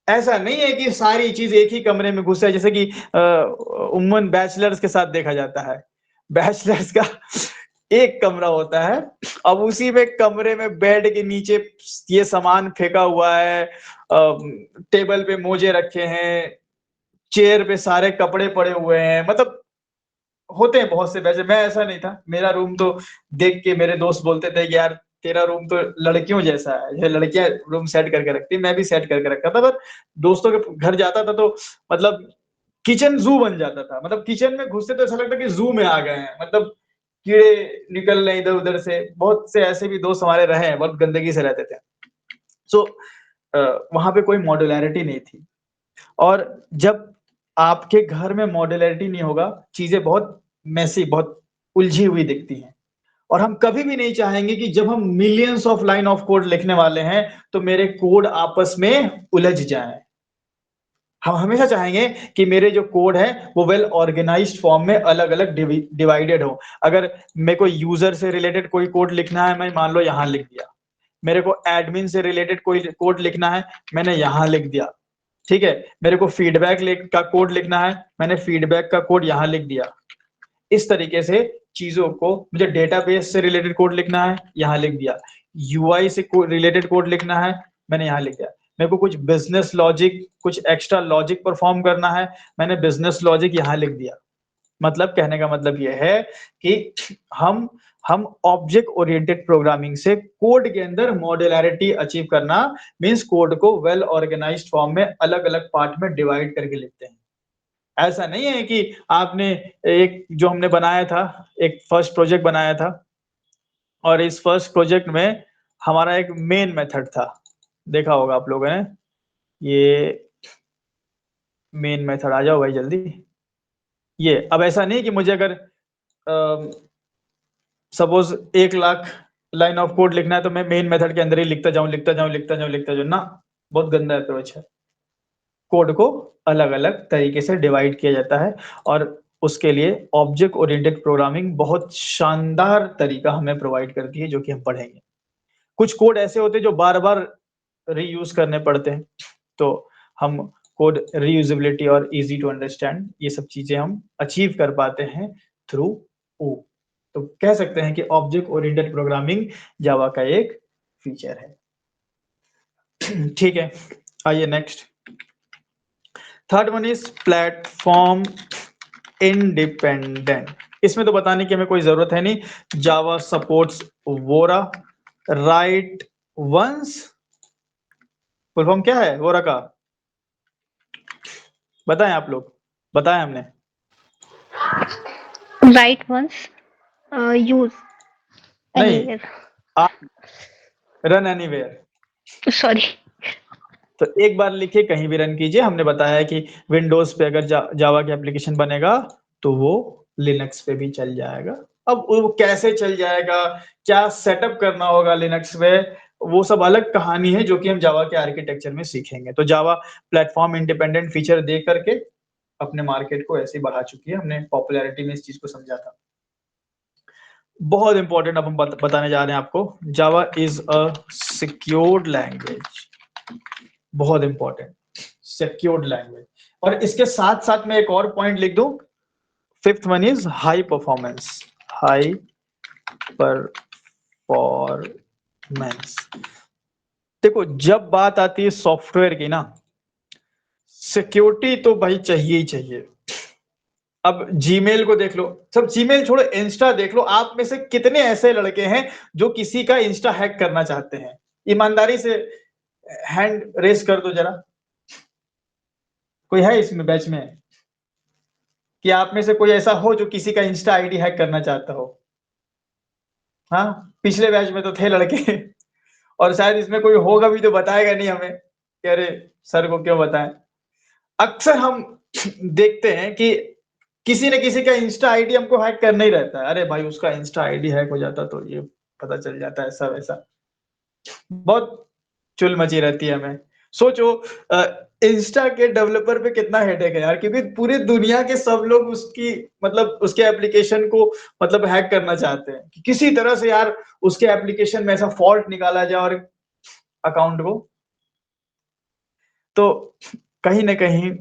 ऐसा नहीं है कि सारी चीज एक ही कमरे में घुसे, जैसे कि उम्मन बैचलर्स के साथ देखा जाता है। बैचलर्स का एक कमरा होता है, अब उसी में कमरे में बेड के नीचे ये सामान फेंका हुआ है, टेबल पे मोजे रखे हैं, चेयर पे सारे कपड़े पड़े हुए हैं, मतलब होते हैं बहुत से। वैसे मैं ऐसा नहीं था, मेरा रूम तो देख के मेरे दोस्त बोलते थे कि यार तेरा रूम तो लड़कियों जैसा है, ये लड़कियां रूम सेट करके रखती, मैं भी सेट करके रखा था। पर दोस्तों के घर जाता था तो मतलब किचन जू बन जाता था, मतलब किचन में घुसते तो ऐसा लगता कि जू में आ गए हैं, मतलब कीड़े निकल रहे इधर उधर से, बहुत से ऐसे भी दोस्त हमारे रहे हैं, बहुत गंदगी से रहते थे। सो वहां पे कोई मॉड्युलैरिटी नहीं थी। और जब आपके घर में मॉड्युलैरिटी नहीं होगा, चीजें बहुत मैसी, बहुत उलझी हुई दिखती हैं। और हम कभी भी नहीं चाहेंगे कि जब हम millions of line of code लिखने वाले हैं तो मेरे कोड आपस में उलझ जाएं। हम हमेशा चाहेंगे कि मेरे जो कोड है वो वेल ऑर्गेनाइज्ड फॉर्म में अलग अलग डिवाइडेड हो। अगर मेरे को यूजर से रिलेटेड कोई कोड लिखना है, मैं मान लो यहां लिख दिया। मेरे को एडमिन से रिलेटेड कोई कोड लिखना है, मैंने यहां लिख दिया। ठीक है, मेरे को फीडबैक का कोड लिखना है, मैंने फीडबैक का कोड यहां लिख दिया। इस तरीके से चीजों को, मुझे डेटाबेस से रिलेटेड कोड लिखना है, यहां लिख दिया। यूआई से रिलेटेड कोड लिखना है, मैंने यहां लिख दिया। मेरे को कुछ बिजनेस लॉजिक, कुछ एक्स्ट्रा लॉजिक परफॉर्म करना है, मैंने बिजनेस लॉजिक यहां लिख दिया। मतलब कहने का मतलब यह है कि हम हम ऑब्जेक्ट ओरिएंटेड प्रोग्रामिंग से कोड के अंदर मॉड्युलैरिटी अचीव करना मींस कोड को वेल ऑर्गेनाइज्ड फॉर्म में अलग अलग पार्ट में डिवाइड करके लिखते हैं। ऐसा नहीं है कि आपने एक जो हमने बनाया था, एक फर्स्ट प्रोजेक्ट बनाया था, और इस फर्स्ट प्रोजेक्ट में हमारा एक मेन मेथड था। देखा होगा आप लोगों ने, ये मेन मेथड आ जाओ भाई जल्दी। ये अब ऐसा नहीं कि मुझे अगर suppose 1 lakh line of code लिखना है तो मैं मेन मेथड के अंदर ही लिखता जाऊं, लिखता जाऊं, लिखता जाऊं, लिखता जाऊं ना। बहुत गंदा अप्रोच है। कोड को अलग अलग तरीके से डिवाइड किया जाता है, और उसके लिए ऑब्जेक्ट ओरिएंटेड प्रोग्रामिंग बहुत शानदार तरीका हमें प्रोवाइड करती है, जो कि हम पढ़ेंगे। कुछ कोड ऐसे होते हैं जो बार बार रीयूज करने पड़ते हैं, तो हम कोड रीयूजेबिलिटी और इजी टू अंडरस्टैंड, ये सब चीजें हम अचीव कर पाते हैं थ्रू ओ। तो कह सकते हैं कि ऑब्जेक्ट ओरिएंटेड प्रोग्रामिंग जावा का एक फीचर है। ठीक है, आइए next. Third one is platform independent. इसमें तो बताने की हमें कोई जरूरत है नहीं। जावा सपोर्ट्स वोरा राइट वंस। फुल फॉर्म क्या है वोरा का? बताएं आप लोग, बताएं हमने। Write once, use नहीं, anywhere. आप रन एनीवेयर। Sorry. तो एक बार लिखे कहीं भी रन कीजिए। हमने बताया है कि विंडोज पे अगर जावा की एप्लीकेशन बनेगा तो वो लिनक्स पे भी चल जाएगा। अब वो कैसे चल जाएगा, क्या सेटअप करना होगा लिनक्स पे, वो सब अलग कहानी है जो कि हम जावा के आर्किटेक्चर में सीखेंगे। तो जावा प्लेटफॉर्म इंडिपेंडेंट फीचर दे करके अपने मार्केट को ऐसे बढ़ा चुकी है। हमने पॉपुलैरिटी में इस चीज को समझा था। बहुत इंपॉर्टेंट अब हम बताने जा रहे हैं आपको। जावा इज अ सिक्योर्ड लैंग्वेज। बहुत इंपॉर्टेंट, सिक्योर्ड लैंग्वेज। और इसके साथ साथ मैं एक और पॉइंट लिख दूं, fifth one is high performance. High performance. देखो, जब बात आती है सॉफ्टवेयर की ना, सिक्योरिटी तो भाई चाहिए ही चाहिए। अब जीमेल को देख लो, सब जीमेल छोड़ो, इंस्टा देख लो। आप में से कितने ऐसे लड़के हैं जो किसी का इंस्टा हैक करना चाहते हैं? ईमानदारी से हैंड रेस कर दो जरा। कोई है इसमें बैच में कि आप में से कोई ऐसा हो जो किसी का इंस्टा आईडी हैक करना चाहता हो? हाँ, पिछले बैच में तो थे लड़के। और शायद इसमें कोई होगा भी तो बताएगा नहीं हमें कि अरे सर को क्यों बताएं। अक्सर हम देखते हैं कि किसी न किसी का इंस्टा आईडी हमको हैक करना ही रहता है। अरे भाई उसका इंस्टा आईडी हैक हो जाता तो ये पता चल जाता है, ऐसा वैसा। बहुत चुल मची रहती है हमें। सोचो, इंस्टा के डेवलपर पे कितना हेडेक है यार, क्योंकि पूरी दुनिया के सब लोग उसकी मतलब उसके एप्लीकेशन को मतलब हैक करना चाहते हैं कि किसी तरह से यार उसके एप्लीकेशन में ऐसा फॉल्ट निकाला जाए और अकाउंट को। तो कहीं ना कहीं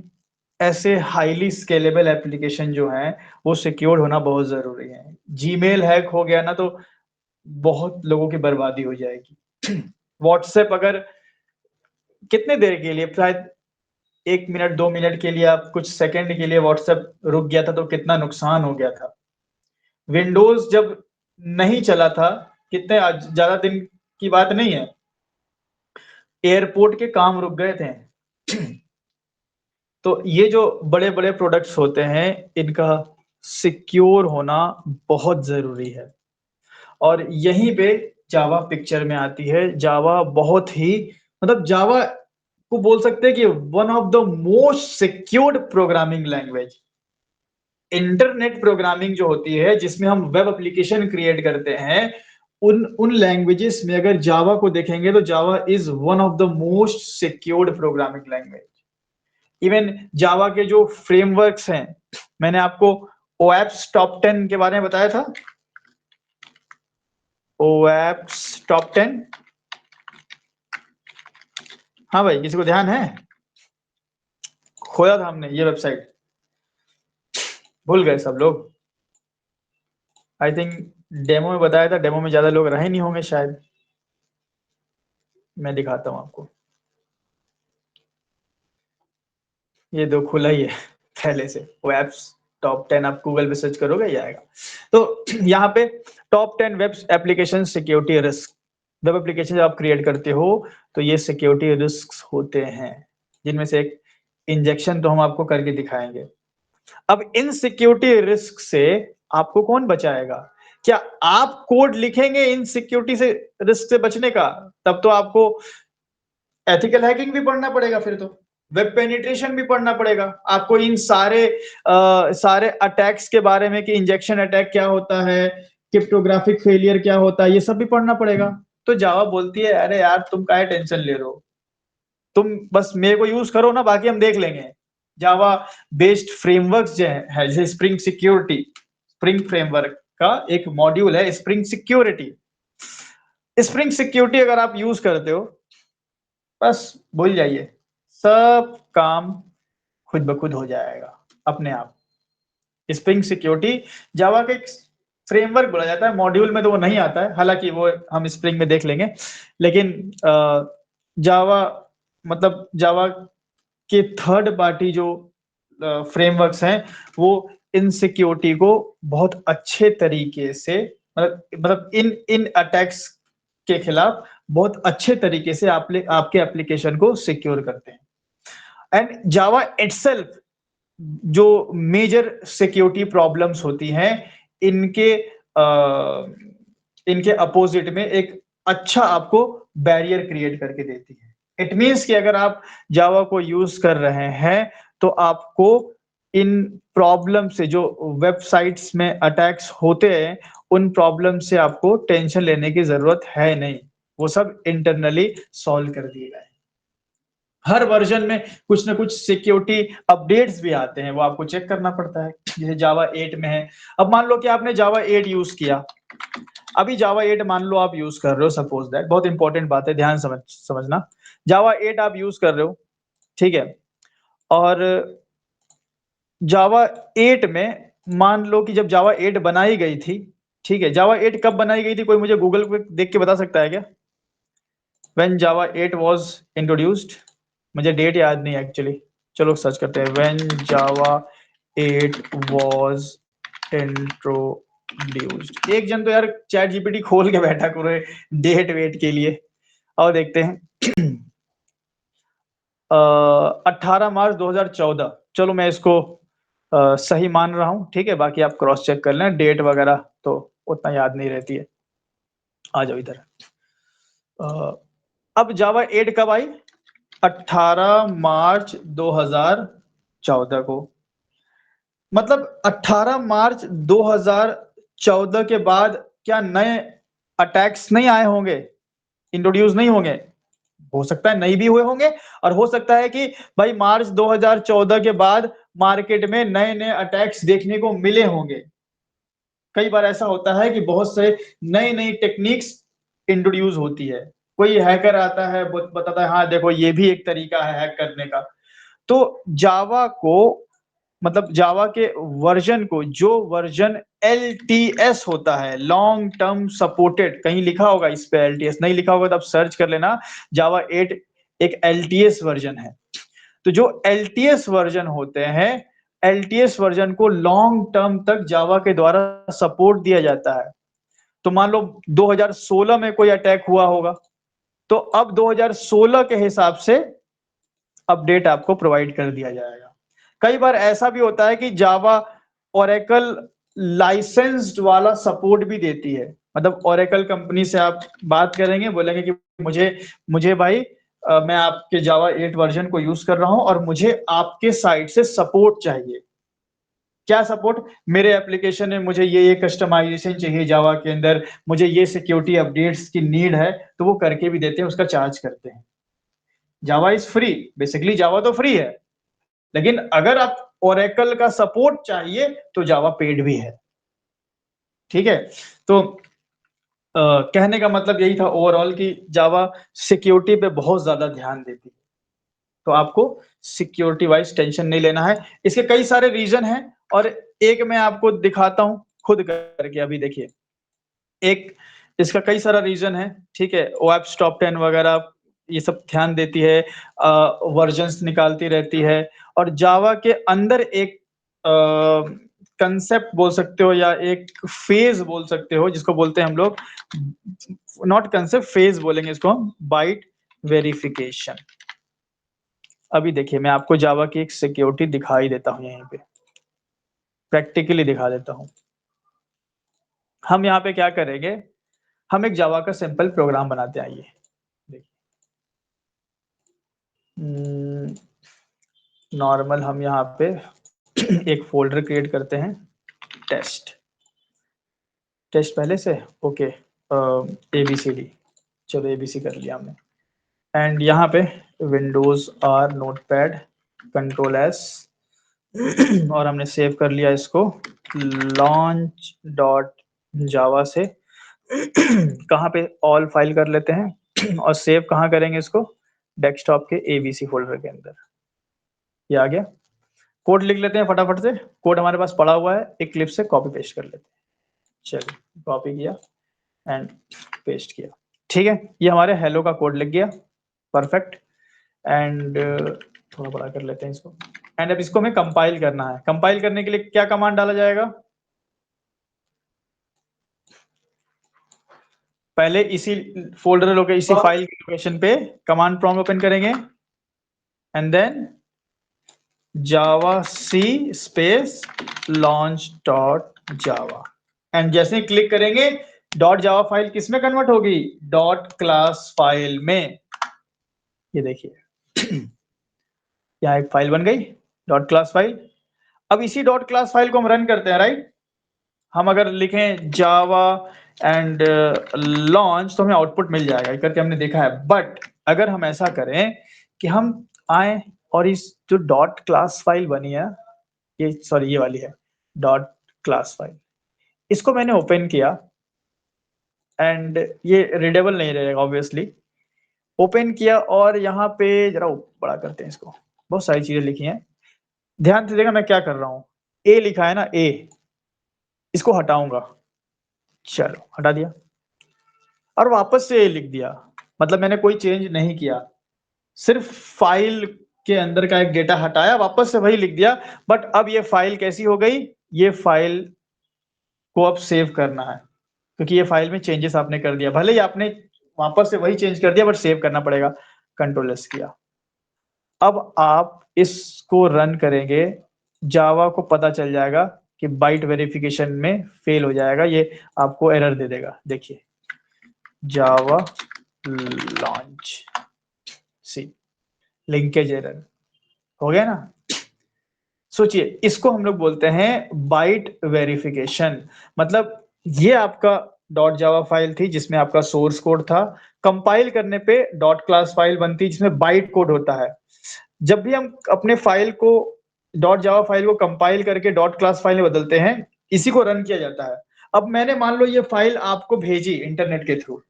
ऐसे हाईली स्केलेबल एप्लीकेशन जो हैं वो सिक्योर होना बहुत जरूरी है। जीमेल हैक हो गया ना तो बहुत लोगों की बर्बादी हो जाएगी। व्हाट्सएप अगर कितने देर के लिए, शायद 1 मिनट 2 मिनट के लिए, आप कुछ सेकंड के लिए व्हाट्सएप रुक गया था तो कितना नुकसान हो गया था। विंडोज जब नहीं चला था, कितने ज्यादा दिन की बात नहीं है, एयरपोर्ट के काम रुक गए थे। तो ये जो बड़े बड़े प्रोडक्ट्स होते हैं, इनका सिक्योर होना बहुत जरूरी है, और यहीं पे जावा पिक्चर में आती है। जावा बहुत ही, मतलब जावा को बोल सकते हैं कि one of the most secured programming language. Internet programming जो होती है, जिसमें हम वेब एप्लीकेशन क्रिएट करते हैं, उन लैंग्वेजेस में अगर जावा को देखेंगे तो Java is one of the most secured programming language. Even Java के जो फ्रेमवर्क्स हैं, मैंने आपको ओएप्स टॉप 10 के बारे में बताया था। ओएप्स टॉप 10, हाँ भाई, किसी को ध्यान है? खोया था हमने ये वेबसाइट, भूल गए सब लोग। आई थिंक डेमो में बताया था, डेमो में ज्यादा लोग रहे नहीं होंगे शायद। मैं दिखाता हूं आपको, ये दो खुला ही है पहले से। वेब्स टॉप 10 आप गूगल पे सर्च करोगे ये आएगा। तो यहाँ पे top 10 web application security risk. Web application जब आप क्रिएट करते हो तो ये सिक्योरिटी रिस्क होते हैं, जिनमें से एक इंजेक्शन तो हम आपको करके दिखाएंगे। अब इन सिक्योरिटी रिस्क से आपको कौन बचाएगा? क्या आप कोड लिखेंगे इन सिक्योरिटी से रिस्क से बचने का? तब तो आपको एथिकल हैकिंग भी पढ़ना पड़ेगा, फिर तो वेब पेनिट्रेशन भी पढ़ना पड़ेगा आपको, इन सारे अटैक्स के बारे में कि इंजेक्शन अटैक क्या होता है, क्रिप्टोग्राफिक फेलियर क्या होता है, ये सब भी पढ़ना पड़ेगा। तो जावा बोलती है अरे यार तुम काहे टेंशन ले रहे हो, तुम बस मेरे को यूज करो ना, बाकी हम देख लेंगे। जावा बेस्ड फ्रेमवर्क जो है जैसे स्प्रिंग सिक्योरिटी, स्प्रिंग फ्रेमवर्क का एक मॉड्यूल है स्प्रिंग सिक्योरिटी। स्प्रिंग सिक्योरिटी अगर आप यूज करते हो, बस भूल जाइए, सब काम खुद ब खुद हो जाएगा अपने आप। स्प्रिंग सिक्योरिटी जावा का एक फ्रेमवर्क बोला जाता है, मॉड्यूल में तो वो नहीं आता है, हालांकि वो हम स्प्रिंग में देख लेंगे। लेकिन जावा, मतलब जावा के थर्ड पार्टी जो फ्रेमवर्क्स हैं, वो इन सिक्योरिटी को बहुत अच्छे तरीके से, मतलब इन इन अटैक्स के खिलाफ बहुत अच्छे तरीके से आपके एप्लीकेशन को सिक्योर करते हैं। एंड जावा इटसेल्फ जो मेजर सिक्योरिटी प्रॉब्लम्स होती हैं, इनके इनके अपोजिट में एक अच्छा आपको बैरियर क्रिएट करके देती है। इट मींस कि अगर आप जावा को यूज कर रहे हैं तो आपको इन प्रॉब्लम से, जो वेबसाइट्स में अटैक्स होते हैं, उन प्रॉब्लम से आपको टेंशन लेने की जरूरत है नहीं, वो सब इंटरनली सॉल्व कर दिए गए। हर वर्जन में कुछ ना कुछ सिक्योरिटी अपडेट्स भी आते हैं, वो आपको चेक करना पड़ता है। जैसे जावा 8 में है, अब मान लो कि आपने जावा 8 यूज किया, अभी जावा 8 मान लो आप यूज कर रहे हो, सपोज दैट, बहुत इंपॉर्टेंट बात है, ध्यान समझना। जावा 8 आप यूज कर रहे हो, ठीक है, और जावा 8 में मान लो कि जब जावा 8 बनाई गई थी, ठीक है, जावा 8 कब बनाई गई थी? कोई मुझे गूगल पे देख के बता सकता है क्या? When Java 8 was introduced? मुझे डेट याद नहीं एक्चुअली, चलो सर्च करते हैं। When Java 8 was introduced. एक जन तो यार चैट जीपीटी खोल के बैठा करो डेट वेट के लिए, और देखते हैं। 18 मार्च 2014, चलो मैं इसको सही मान रहा हूं, ठीक है, बाकी आप क्रॉस चेक कर लें, डेट वगैरह तो उतना याद नहीं रहती है। आ जाओ इधर। अब जावा 8 कब आई? 18 मार्च 2014 को। मतलब 18 मार्च 2014 के बाद क्या नए अटैक्स नहीं आए होंगे, इंट्रोड्यूस नहीं होंगे? हो सकता है नहीं भी हुए होंगे, और हो सकता है कि भाई मार्च 2014 के बाद मार्केट में नए नए अटैक्स देखने को मिले होंगे। कई बार ऐसा होता है कि बहुत से नई नई टेक्निक्स इंट्रोड्यूस होती है, कोई हैकर आता है, बताता है हाँ देखो ये भी एक तरीका है हैक करने का। तो जावा को, मतलब जावा के वर्जन को, जो वर्जन LTS होता है, लॉन्ग टर्म सपोर्टेड, कहीं लिखा होगा इस पे LTS, नहीं लिखा होगा तो आप सर्च कर लेना, जावा 8 एक LTS वर्जन है। तो जो LTS वर्जन होते हैं, LTS वर्जन को लॉन्ग टर्म तक जावा के द्वारा सपोर्ट दिया जाता है। तो मान लो 2016 में कोई अटैक हुआ होगा, तो अब 2016 के हिसाब से अपडेट आपको प्रोवाइड कर दिया जाएगा। कई बार ऐसा भी होता है कि जावा ओरेकल लाइसेंस्ड वाला सपोर्ट भी देती है। मतलब ओरेकल कंपनी से आप बात करेंगे, बोलेंगे कि मुझे भाई मैं आपके जावा 8 वर्जन को यूज कर रहा हूं और मुझे आपके साइड से सपोर्ट चाहिए। क्या सपोर्ट? मेरे एप्लीकेशन में मुझे ये कस्टमाइजेशन चाहिए जावा के अंदर, मुझे ये सिक्योरिटी अपडेट्स की नीड है, तो वो करके भी देते हैं, उसका चार्ज करते हैं। Java is free, basically Java तो फ्री है, लेकिन अगर आप ओरेकल का सपोर्ट चाहिए तो जावा पेड भी है। ठीक है, तो कहने का मतलब यही था ओवरऑल कि जावा सिक्योरिटी पे बहुत ज्यादा ध्यान देती है, तो आपको सिक्योरिटी वाइज टेंशन नहीं लेना है। इसके कई सारे रीजन हैं और एक मैं आपको दिखाता हूं खुद करके। अभी देखिए, एक इसका कई सारा रीजन है। ठीक है, ओएप्स टॉप 10 वगैरह ये सब ध्यान देती है, वर्जन्स निकालती रहती है, और जावा के अंदर एक कंसेप्ट बोल सकते हो या एक फेज बोल सकते हो, जिसको बोलते हैं हम लोग, नॉट कंसेप्ट, फेज बोलेंगे इसको हम, बाइट वेरिफिकेशन। अभी देखिए, मैं आपको जावा की एक सिक्योरिटी दिखाई देता हूं, यहीं पे प्रैक्टिकली दिखा देता हूं। हम यहाँ पे क्या करेंगे, हम एक जावा का सिंपल प्रोग्राम बनाते हैं। आइए देखिए, नॉर्मल हम यहाँ पे एक फोल्डर क्रिएट करते हैं, टेस्ट पहले से, ओके, ABCD, चलो ABC कर लिया हमने। एंड यहाँ पे विंडोज R नोटपैड Ctrl+S और हमने सेव कर लिया इसको लॉन्च डॉट जावा से। कहाँ पे ऑल फाइल कर लेते हैं और सेव कहाँ करेंगे इसको, डेस्कटॉप के ABC फोल्डर के अंदर। ये आ गया। कोड लिख लेते हैं फटाफट से, कोड हमारे पास पड़ा हुआ है, एक क्लिप से कॉपी पेस्ट कर लेते हैं। चलिए, कॉपी किया एंड पेस्ट किया। ठीक है, ये हमारे हेलो का कोड लिख गया, परफेक्ट। एंड थोड़ा बड़ा कर लेते हैं इसको। एंड अब इसको हमें कंपाइल करना है। कंपाइल करने के लिए क्या कमांड डाला जाएगा, पहले इसी फोल्डर लोके इसी फाइल के लोकेशन पे कमांड प्रॉम्प्ट ओपन करेंगे and then Java C space launch dot Java, and जैसे ही क्लिक करेंगे डॉट जावा फाइल किस में कन्वर्ट होगी, डॉट क्लास फाइल में। ये देखिए यहाँ एक फाइल बन गई, डॉट क्लास फाइल। अब इसी डॉट क्लास फाइल को हम रन करते हैं, राइट। हम अगर लिखें जावा एंड लॉन्च तो हमें आउटपुट मिल जाएगा, करके हमने देखा है। बट अगर हम ऐसा करें कि हम आए और इस जो डॉट क्लास फाइल बनी है, ये सॉरी ये वाली है डॉट क्लास फाइल, इसको मैंने ओपन किया एंड ये रीडेबल नहीं रहेगा ऑब्वियसली। ओपन किया और यहाँ पे जरा बड़ा करते हैं इसको, बहुत सारी चीजें लिखी हैं, ध्यान से देखा मैं क्या कर रहा हूँ। ए लिखा है ना, ए, इसको हटाऊंगा, चलो हटा दिया और वापस से ए लिख दिया। मतलब मैंने कोई चेंज नहीं किया, सिर्फ फाइल के अंदर का एक डेटा हटाया, वापस से वही लिख दिया। बट अब ये फाइल कैसी हो गई, ये फाइल को अब सेव करना है, क्योंकि ये फाइल में चेंजेस आपने कर दिया, भले ही आपने वापस से वही चेंज कर दिया बट सेव करना पड़ेगा। Ctrl+S किया। अब आप इसको रन करेंगे, जावा को पता चल जाएगा कि बाइट वेरिफिकेशन में फेल हो जाएगा, ये आपको एरर दे देगा। देखिए जावा लॉन्च सी लिंकेज एरर हो गया ना। सोचिए, इसको हम लोग बोलते हैं बाइट वेरिफिकेशन। मतलब ये आपका डॉट जावा फाइल थी जिसमें आपका सोर्स कोड था, कंपाइल करने पे डॉट क्लास फाइल बनती जिसमें बाइट कोड होता है। जब भी हम अपने file co dot Java file को कंपाइल करके डॉट क्लास फाइल में बदलते हैं, इसी को रन किया जाता है। अब मैंने मान लो ये फाइल आपको भेजी इंटरनेट के थ्रू,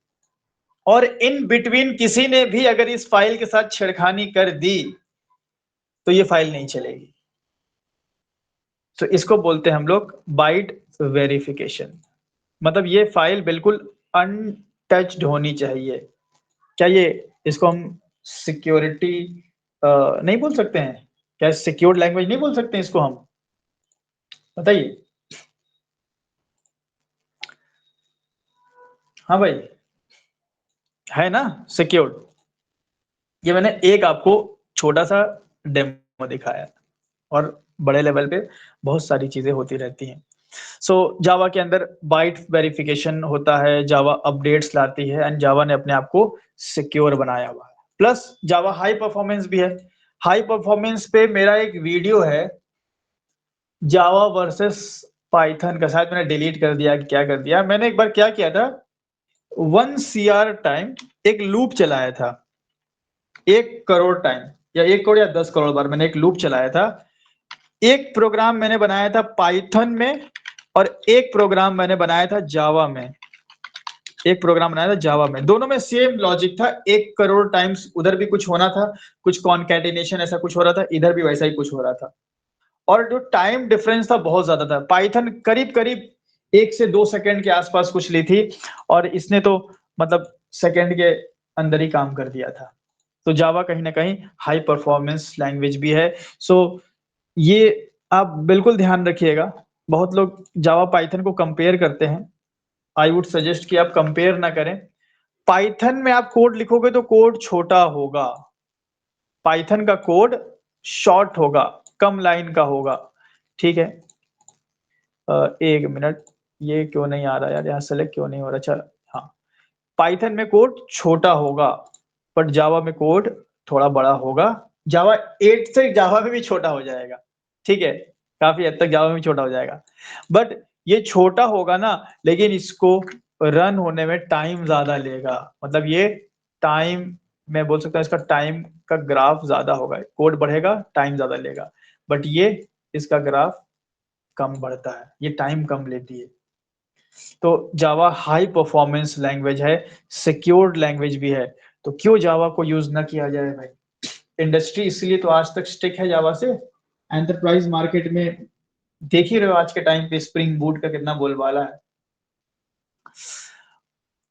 और इन बिटवीन किसी ने भी अगर इस फाइल के साथ छेड़खानी कर दी तो ये फाइल नहीं चलेगी। तो इसको बोलते हैं हम लोग बाइट वेरिफिकेशन। मतलब ये फाइल बिल्कुल अनटच्ड होनी चाहिए। क्या ये, इसको हम सिक्योरिटी नहीं बोल सकते हैं क्या, सिक्योर्ड लैंग्वेज नहीं बोल सकते हैं इसको हम, बताइए। हाँ भाई, है ना सिक्योर्ड। ये मैंने एक आपको छोटा सा डेमो दिखाया और बड़े लेवल पे बहुत सारी चीजें होती रहती हैं। सो जावा के अंदर बाइट वेरिफिकेशन होता है, जावा अपडेट्स लाती है एंड जावा ने अपने आप को सिक्योर बनाया हुआ है। प्लस जावा हाई परफॉर्मेंस भी है। हाई परफॉर्मेंस पे मेरा एक वीडियो है जावा वर्सेस पाइथन का, शायद मैंने डिलीट कर दिया कि क्या कर दिया। मैंने एक बार क्या किया था, 1 CR टाइम एक लूप चलाया था, 1 करोड़ टाइम या 1 करोड़ या 10 करोड़ बार मैंने एक लूप चलाया था। एक प्रोग्राम मैंने बनाया था पाइथन में और एक प्रोग्राम मैंने बनाया था जावा में। एक प्रोग्राम बनाया था जावा में, दोनों में सेम लॉजिक था। 1 करोड़ टाइम्स उधर भी कुछ होना था, कुछ कॉन्कैटिनेशन ऐसा कुछ हो रहा था, इधर भी वैसा ही कुछ हो रहा था। और जो टाइम डिफरेंस था बहुत ज्यादा था। पाइथन करीब करीब 1 से 2 सेकंड के आसपास कुछ ली थी और इसने तो मतलब सेकंड के अंदर ही काम कर दिया था। तो जावा कहीं ना कहीं हाई परफॉर्मेंस लैंग्वेज भी है। सो ये आप बिल्कुल ध्यान रखिएगा। बहुत लोग जावा पाइथन को कंपेयर करते हैं, आई वुड सजेस्ट कि आप कंपेयर ना करें। पाइथन में आप कोड लिखोगे तो कोड छोटा होगा, पाइथन का कोड शॉर्ट होगा, कम लाइन का होगा, ठीक है। 1 मिनट, ये क्यों नहीं आ रहा यार, यहाँ सेलेक्ट क्यों नहीं हो रहा। अच्छा हाँ, पाइथन में कोड छोटा होगा बट जावा में कोड थोड़ा बड़ा होगा। जावा 8 से जावा में भी छोटा हो जाएगा, ठीक है, काफी हद तक जावा में भी छोटा हो जाएगा। बट ये छोटा होगा ना, लेकिन इसको रन होने में टाइम ज्यादा लेगा। मतलब ये टाइम, मैं बोल सकता हूँ इसका टाइम का ग्राफ ज्यादा होगा, कोड बढ़ेगा टाइम ज्यादा लेगा। बट ये इसका ग्राफ कम बढ़ता है, ये टाइम कम लेती है। तो जावा हाई परफॉर्मेंस लैंग्वेज है, सिक्योर्ड लैंग्वेज भी है। तो क्यों जावा को यूज ना किया जाए भाई। इंडस्ट्री इसलिए तो आज तक स्टिक है जावा से। एंटरप्राइज मार्केट में देख ही रहे हो आज के टाइम पे स्प्रिंग बूट का कितना बोलबाला है।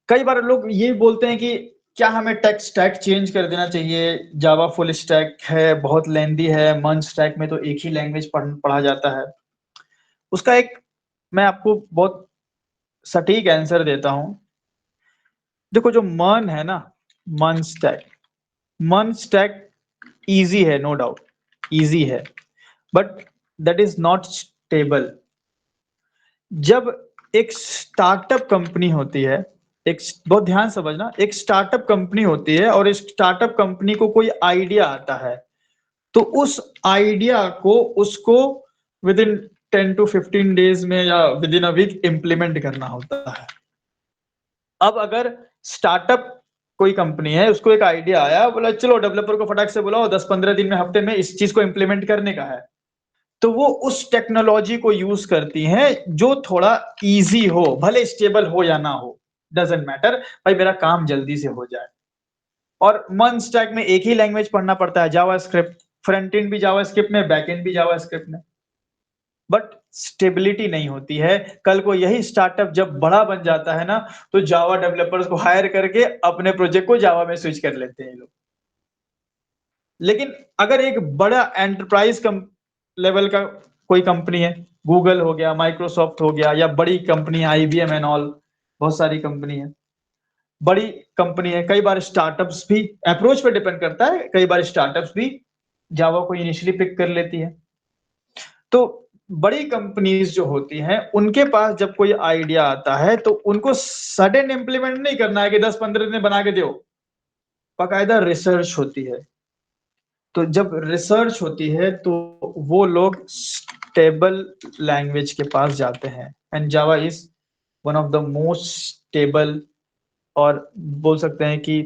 कई बार लोग ये बोलते हैं कि क्या हमें टेक स्टैक चेंज कर देना चाहिए, जावा फुल स्टैक है, बहुत लेंदी है, मन स्टैक में तो एक ही लैंग्वेज पढ़ा जाता है। उसका एक मैं आपको बहुत सटीक आंसर देता हूं। देखो जो मन है ना, मन स्टैक इजी है, नो डाउट इजी है, but that is not stable. जब एक स्टार्टअप कंपनी होती है, एक बहुत ध्यान समझना, एक स्टार्टअप कंपनी होती है और इस स्टार्टअप कंपनी को कोई आइडिया आता है, तो उस आइडिया को उसको विद इन 10 to 15 डेज में या within a week implement करना होता है। अब अगर स्टार्टअप कोई कंपनी है, उसको एक आइडिया आया, बोला चलो डेवलपर को फटाक से बुलाओ, 10-15 दिन में, हफ्ते में इस चीज को इंप्लीमेंट करने का है, तो वो उस टेक्नोलॉजी को यूज करती हैं जो थोड़ा इजी हो, भले स्टेबल हो या ना हो, डजेंट मैटर, भाई मेरा काम जल्दी से हो जाए। और मन स्टैक में एक ही लैंग्वेज पढ़ना पड़ता है, जावास्क्रिप्ट, फ्रंट एंड भी जावास्क्रिप्ट में, बैक एंड भी जावास्क्रिप्ट में, बट स्टेबिलिटी नहीं होती है। कल को यही स्टार्टअप जब बड़ा बन जाता है ना, तो जावा डेवलपर्स को हायर करके अपने प्रोजेक्ट को जावा में स्विच कर लेते हैं लोग। लेकिन अगर एक बड़ा एंटरप्राइज लेवल का कोई कंपनी है, गूगल हो गया, माइक्रोसॉफ्ट हो गया, या बड़ी कंपनी IBM एंड ऑल, बहुत सारी कंपनी है, बड़ी कंपनी है। कई बार स्टार्टअप्स भी, अप्रोच पे डिपेंड करता है, कई बार स्टार्टअप्स भी जावा को इनिशियली पिक कर लेती है। तो बड़ी कंपनीज जो होती हैं, उनके पास जब कोई आइडिया आता है तो उनको सडन इंप्लीमेंट नहीं करना है कि 10-15 दिन में बना के दो, बाकायदा रिसर्च होती है। तो जब रिसर्च होती है तो वो लोग स्टेबल लैंग्वेज के पास जाते हैं, and Java is one of the most stable, और बोल सकते हैं कि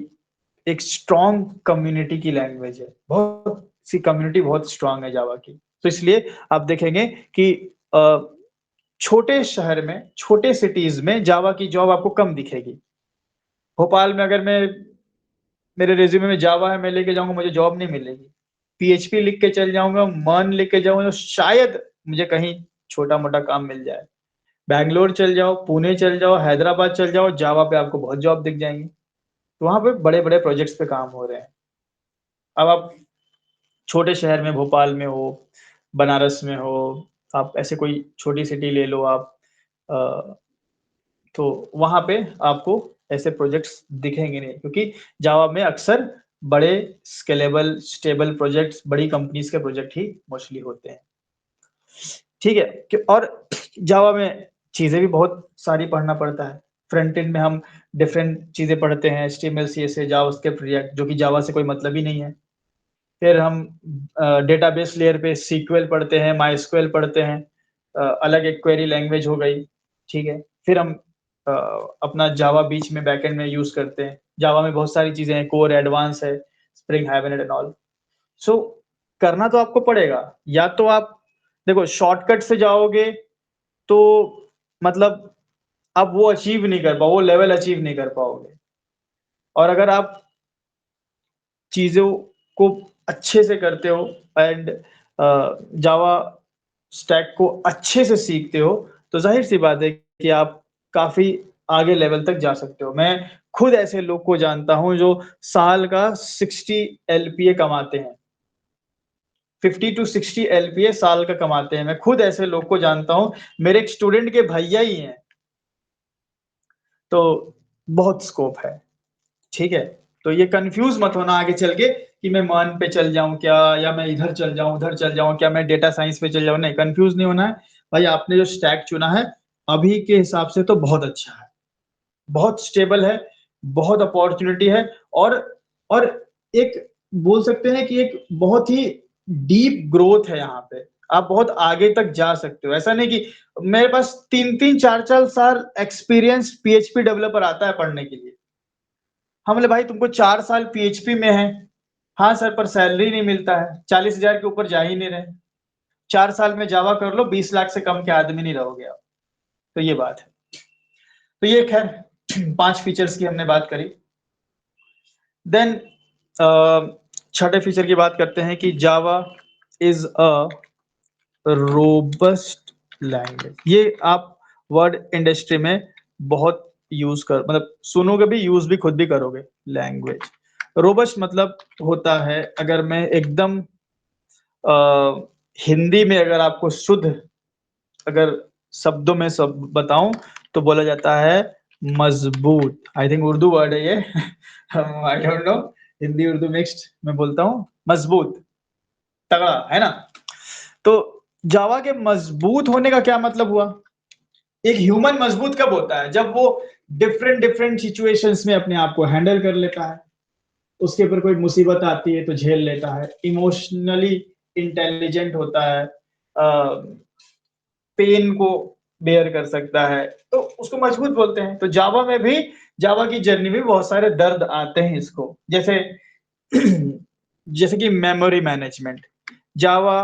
एक स्ट्रॉन्ग कम्युनिटी की लैंग्वेज है। बहुत सी कम्युनिटी बहुत स्ट्रांग है जावा की। तो इसलिए आप देखेंगे कि छोटे शहर में, छोटे सिटीज में जावा की जॉब आपको कम दिखेगी। भोपाल में अगर मैं, मेरे रिज्यूमे में जावा है, मैं लेके जाऊंगा, मुझे जॉब नहीं मिलेगी। PHP लिख के चल जाऊंगा, मन लिख के जाऊंगा, तो शायद मुझे कहीं छोटा मोटा काम मिल जाए। बैंगलोर चल जाओ, पुणे चल जाओ, हैदराबाद चल जाओ, जावा पे आपको बहुत जॉब दिख जाएंगी। तो वहां पे बड़े बड़े प्रोजेक्ट्स पे काम हो रहे हैं। अब आप छोटे शहर में, भोपाल में हो, बनारस में हो, आप ऐसे कोई छोटी सिटी ले लो आप, तो वहां पे आपको ऐसे प्रोजेक्ट्स दिखेंगे नहीं, क्योंकि जावा में अक्सर बड़े स्केलेबल स्टेबल प्रोजेक्ट्स, बड़ी कंपनीज के प्रोजेक्ट ही मोस्टली होते हैं। ठीक है। और जावा में चीजें भी बहुत सारी पढ़ना पड़ता है। फ्रंट एंड में हम डिफरेंट चीजें पढ़ते हैं, HTML CSS जावास्क्रिप्ट रिएक्ट, जो कि जावा से कोई मतलब ही नहीं है। फिर हम डेटाबेस लेयर पे SQL पढ़ते हैं, MySQL पढ़ते हैं, अलग एक क्वेरी लैंग्वेज हो गई, ठीक है। फिर हम अपना जावा बीच में बैकएंड में यूज करते हैं। जावा में बहुत सारी चीजें हैं, कोर एडवांस है, स्प्रिंग हाइबरनेट एंड ऑल। सो करना तो आपको पड़ेगा। या तो आप देखो शॉर्टकट से जाओगे तो मतलब आप वो अचीव नहीं कर पाओ, वो लेवल अचीव नहीं कर पाओगे। और अगर आप चीजों को अच्छे से करते हो एंड जावा स्टैक को अच्छे से सीखते हो, तो जाहिर सी बात है कि आप काफी आगे लेवल तक जा सकते हो। मैं खुद ऐसे लोग को जानता हूं जो साल का 60 LPA कमाते हैं, 50 to 60 LPA साल का कमाते हैं। मैं खुद ऐसे लोग को जानता हूं, मेरे एक स्टूडेंट के भैया ही हैं। तो बहुत स्कोप है, ठीक है। तो ये कंफ्यूज मत होना आगे चल के कि मैं मान पे चल जाऊं क्या, या मैं इधर चल जाऊं उधर चल जाऊं क्या, मैं डेटा साइंस पे चल जाऊं। नहीं, कंफ्यूज नहीं होना है भाई। आपने जो स्टैक चुना है अभी के हिसाब से तो बहुत अच्छा है, बहुत स्टेबल है, बहुत अपॉर्चुनिटी है। और और एक बोल सकते हैं कि एक बहुत ही डीप ग्रोथ है यहाँ पे। आप बहुत आगे तक जा सकते हो। ऐसा नहीं कि मेरे पास 3-4 साल एक्सपीरियंस PHP डेवलपर आता है पढ़ने के लिए। हम बोले भाई तुमको 4 साल PHP में है। हाँ सर, पर सैलरी नहीं मिलता है, 40,000 के ऊपर जा ही नहीं रहे। 4 साल में जावा कर लो, 20 लाख से कम के आदमी नहीं रहोगे आप। तो ये बात है। तो ये खैर 5 फीचर्स की हमने बात करी। देन छठे फीचर की बात करते हैं कि जावा इज अ रोबस्ट लैंग्वेज। ये आप वर्ड इंडस्ट्री में बहुत यूज कर, मतलब सुनोगे भी, यूज भी खुद भी करोगे। लैंग्वेज रोबस्ट मतलब होता है, अगर मैं एकदम हिंदी में अगर आपको शुद्ध अगर शब्दों में सब बताऊं तो बोला जाता है मजबूत। आई थिंक उर्दू वर्ड है ये। I don't know, Hindi Urdu mixed मैं बोलता हूँ। मजबूत, तगड़ा, है ना। तो जावा के मजबूत होने का क्या मतलब हुआ? एक ह्यूमन मजबूत कब होता है? जब वो डिफरेंट डिफरेंट सिचुएशंस में अपने आप को हैंडल कर लेता है, उसके ऊपर कोई मुसीबत आती है तो झेल लेता है, इमोशनली इंटेलिजेंट होता है, पेन को बेयर कर सकता है, तो उसको मजबूत बोलते हैं। तो जावा में भी, जावा की जर्नी में बहुत सारे दर्द आते हैं इसको, जैसे जैसे कि मेमोरी मैनेजमेंट। जावा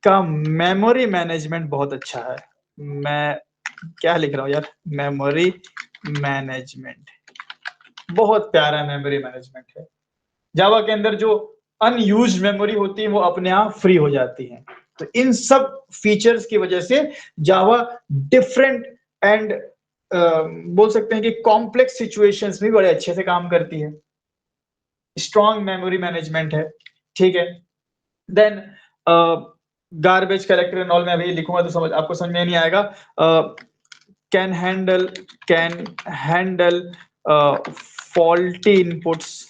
का मेमोरी मैनेजमेंट बहुत अच्छा है। मैं क्या लिख रहा हूँ यार, मेमोरी मैनेजमेंट बहुत प्यारा मेमोरी मैनेजमेंट है। जावा के अंदर जो अनयूज्ड मेमोरी होती है वो अपने आप फ्री हो जाती है। तो इन सब फीचर्स की वजह से जावा डिफरेंट एंड बोल सकते हैं कि कॉम्प्लेक्स सिचुएशंस में बड़े अच्छे से काम करती है। स्ट्रॉन्ग मेमोरी मैनेजमेंट है, ठीक है। Then garbage collector and all, मैं अभी लिखूंगा तो समझ आपको समझ में नहीं आएगा। Can handle faulty inputs,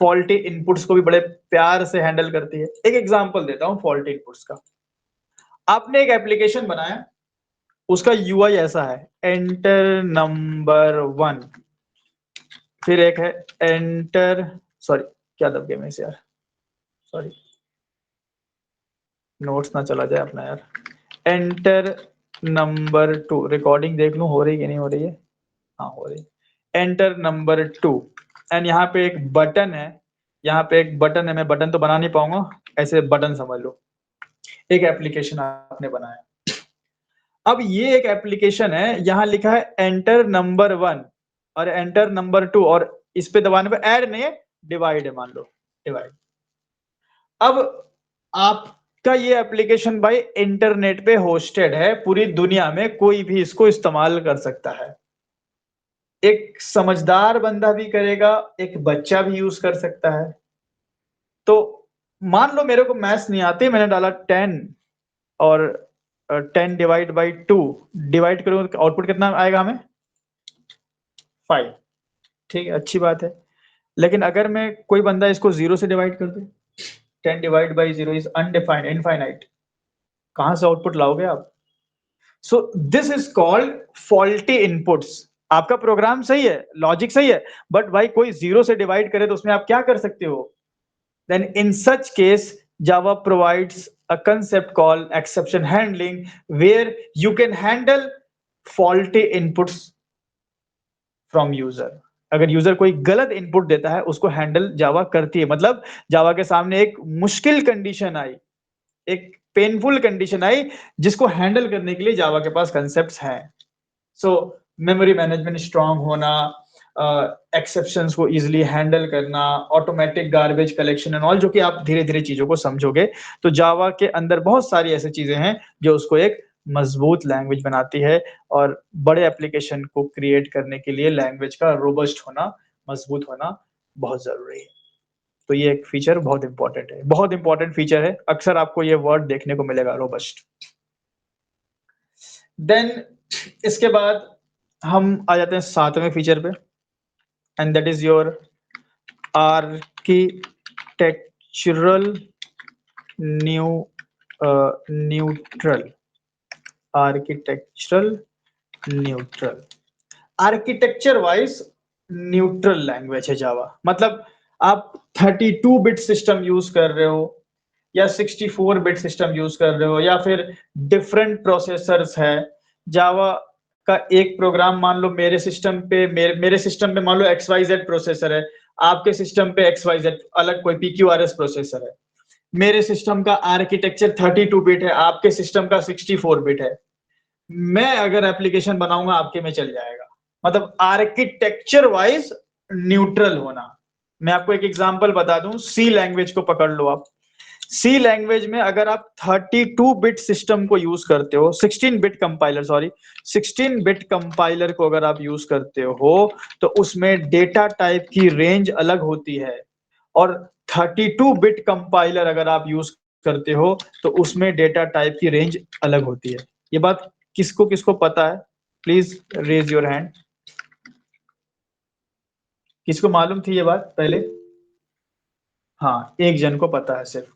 faulty inputs को भी बड़े प्यार से हैंडल करती है। एक एग्जांपल देता हूं फॉल्टी इनपुट्स का। आपने एक एप्लीकेशन बनाया, उसका UI ऐसा है, एंटर नंबर 1, फिर एक है एंटर, सॉरी क्या दब गया मैं इसे यार, सॉरी, नोट्स ना चला जाए अपना यार। एंटर नंबर 2, रिकॉर्डिंग देख लूं हो रही कि नहीं हो रही है। हाँ हो रही। एंटर नंबर 2 एंड यहाँ पे एक बटन है, यहाँ पे एक बटन है। मैं बटन तो बना नहीं पाऊंगा, ऐसे बटन समझ लो। एक एप्लीकेशन आपने बनाया। अब ये एक एप्लीकेशन है, यहाँ लिखा है एंटर नंबर 1 और एंटर नंबर 2, और इस पे दबाने पे ऐड नहीं है, डिवाइड है, मान लो डिवाइड। अब आपका ये एप्लीकेशन भाई इंटरनेट पे होस्टेड है, पूरी दुनिया में कोई भी इसको इस्तेमाल कर सकता है। एक समझदार बंदा भी करेगा, एक बच्चा भी यूज कर सकता है। तो मान लो मेरे को मैथ्स नहीं आती, मैंने डाला 10 और 10/2 डिवाइड करूंगा तो आउटपुट कितना आएगा हमें? 5। ठीक है, अच्छी बात है। लेकिन अगर मैं कोई बंदा इसको 0 से डिवाइड कर दे, 10/0 इज अनडिफाइंड, इनफाइनाइट, कहां से आउटपुट लाओगे आप? So this is called faulty inputs. आपका प्रोग्राम सही है, लॉजिक सही है, बट भाई कोई जीरो से डिवाइड करे तो उसमें आप क्या कर सकते हो? Then in such case, Java provides a concept called exception handling, where you can handle faulty inputs from user. अगर यूजर कोई गलत इनपुट देता है उसको हैंडल जावा करती है। मतलब जावा के सामने एक मुश्किल कंडीशन आई, एक पेनफुल कंडीशन आई, जिसको हैंडल करने के लिए जावा के पास कंसेप्ट्स हैं। सो मेमोरी मैनेजमेंट स्ट्रांग होना, एक्सेप्शंस को इजीली हैंडल करना, automatic garbage collection and all, जो कि आप धीरे धीरे चीजों को समझोगे। तो जावा के अंदर बहुत सारी ऐसी चीजें हैं जो उसको एक मजबूत लैंग्वेज बनाती है, और बड़े एप्लीकेशन को क्रिएट करने के लिए लैंग्वेज का रोबस्ट होना, मजबूत होना बहुत जरूरी है। तो ये एक फीचर बहुत इंपॉर्टेंट है, बहुत इंपॉर्टेंट फीचर है। अक्सर आपको ये वर्ड देखने को मिलेगा, रोबस्ट। देन इसके बाद हम आ जाते हैं 7वें फीचर पे, and that is your architectural neutral. Architectural neutral, architecture wise neutral language है जावा। मतलब आप 32 बिट सिस्टम यूज कर रहे हो, या 64 बिट सिस्टम यूज कर रहे हो, या फिर डिफरेंट प्रोसेसर्स है। जावा का एक प्रोग्राम मान लो मेरे सिस्टम पे, मेरे सिस्टम पे मान लो XYZ प्रोसेसर है, आपके सिस्टम पे XYZ अलग कोई PQRS प्रोसेसर है। मेरे सिस्टम का आर्किटेक्चर 32 बिट है, आपके सिस्टम का 64 बिट है। मैं अगर एप्लीकेशन बनाऊंगा आपके में चल जाएगा। मतलब आर्किटेक्चर वाइज न्यूट्रल होना। मैं आपको एक एग्जांपल बता दूं, सी लैंग्वेज को पकड़ लो आप। सी लैंग्वेज में अगर आप 32 बिट सिस्टम को यूज करते हो, 16 bit compiler, sorry 16 bit compiler को अगर आप यूज करते हो, तो उसमें डेटा टाइप की रेंज अलग होती है। और 32 बिट कंपाइलर अगर आप यूज करते हो तो उसमें डेटा टाइप की रेंज अलग होती है। ये बात किसको किसको पता है? Please raise your hand. किसको मालूम थी ये बात पहले? हाँ, एक जन को पता है सिर्फ।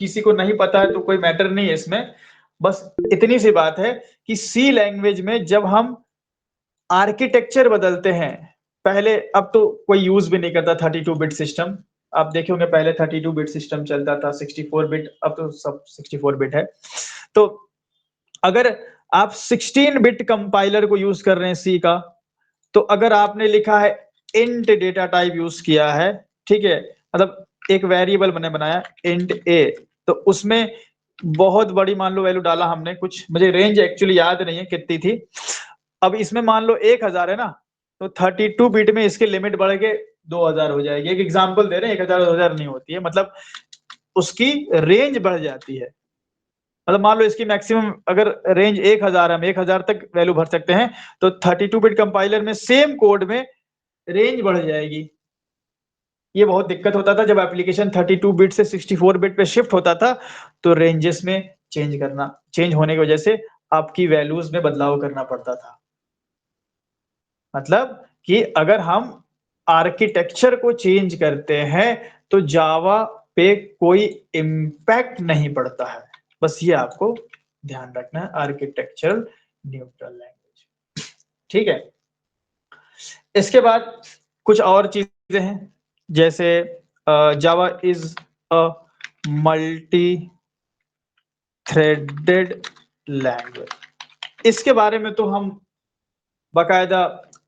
किसी को नहीं पता है तो कोई मैटर नहीं है इसमें। बस इतनी सी बात है कि सी लैंग्वेज में जब हम आर्किटेक्चर बदलते हैं, पहले, अब तो कोई यूज भी नहीं करता 32 बिट सिस्टम। आप देखे होंगे पहले 32 बिट सिस्टम चलता था, 64 बिट, अब तो सब 64 बिट है। तो अगर आप 16 बिट कंपाइलर को यूज कर रहे हैं सी का, तो अगर आपने लिखा है इंट डेटा टाइप यूज किया है, ठीक है, मतलब एक वेरिएबल मैंने बनाया इंट ए, तो उसमें बहुत बड़ी मान लो वैल्यू डाला हमने, कुछ मुझे रेंज एक्चुअली याद नहीं है कितनी थी। अब इसमें मान लो 1000 है ना, तो 32 बिट में इसकी लिमिट बढ़ के 2000 हो जाएगी। एक एग्जांपल दे रहे हैं, 1000 2000 नहीं होती है, मतलब उसकी रेंज बढ़ जाती है। मतलब मान लो इसकी मैक्सिमम अगर रेंज 1000 है, हम 1000 तक वैल्यू भर सकते हैं, तो 32 बिट कंपाइलर में सेम कोड में रेंज बढ़ जाएगी। ये बहुत दिक्कत होता था जब एप्लीकेशन 32 बिट से 64 बिट पे शिफ्ट होता था, तो रेंजेस में चेंज होने की वजह से आपकी वैल्यूज में बदलाव करना पड़ता था। मतलब कि अगर हम आर्किटेक्चर को चेंज करते हैं तो जावा पे कोई इम्पैक्ट नहीं पड़ता है। बस ये आपको ध्यान रखना है, आर्किटेक्चरल न्यूट्रल लैंग्वेज। ठीक है, इसके बाद कुछ और चीजें हैं, जैसे जावा is a multi threaded language. इसके बारे में तो हम बाकायदा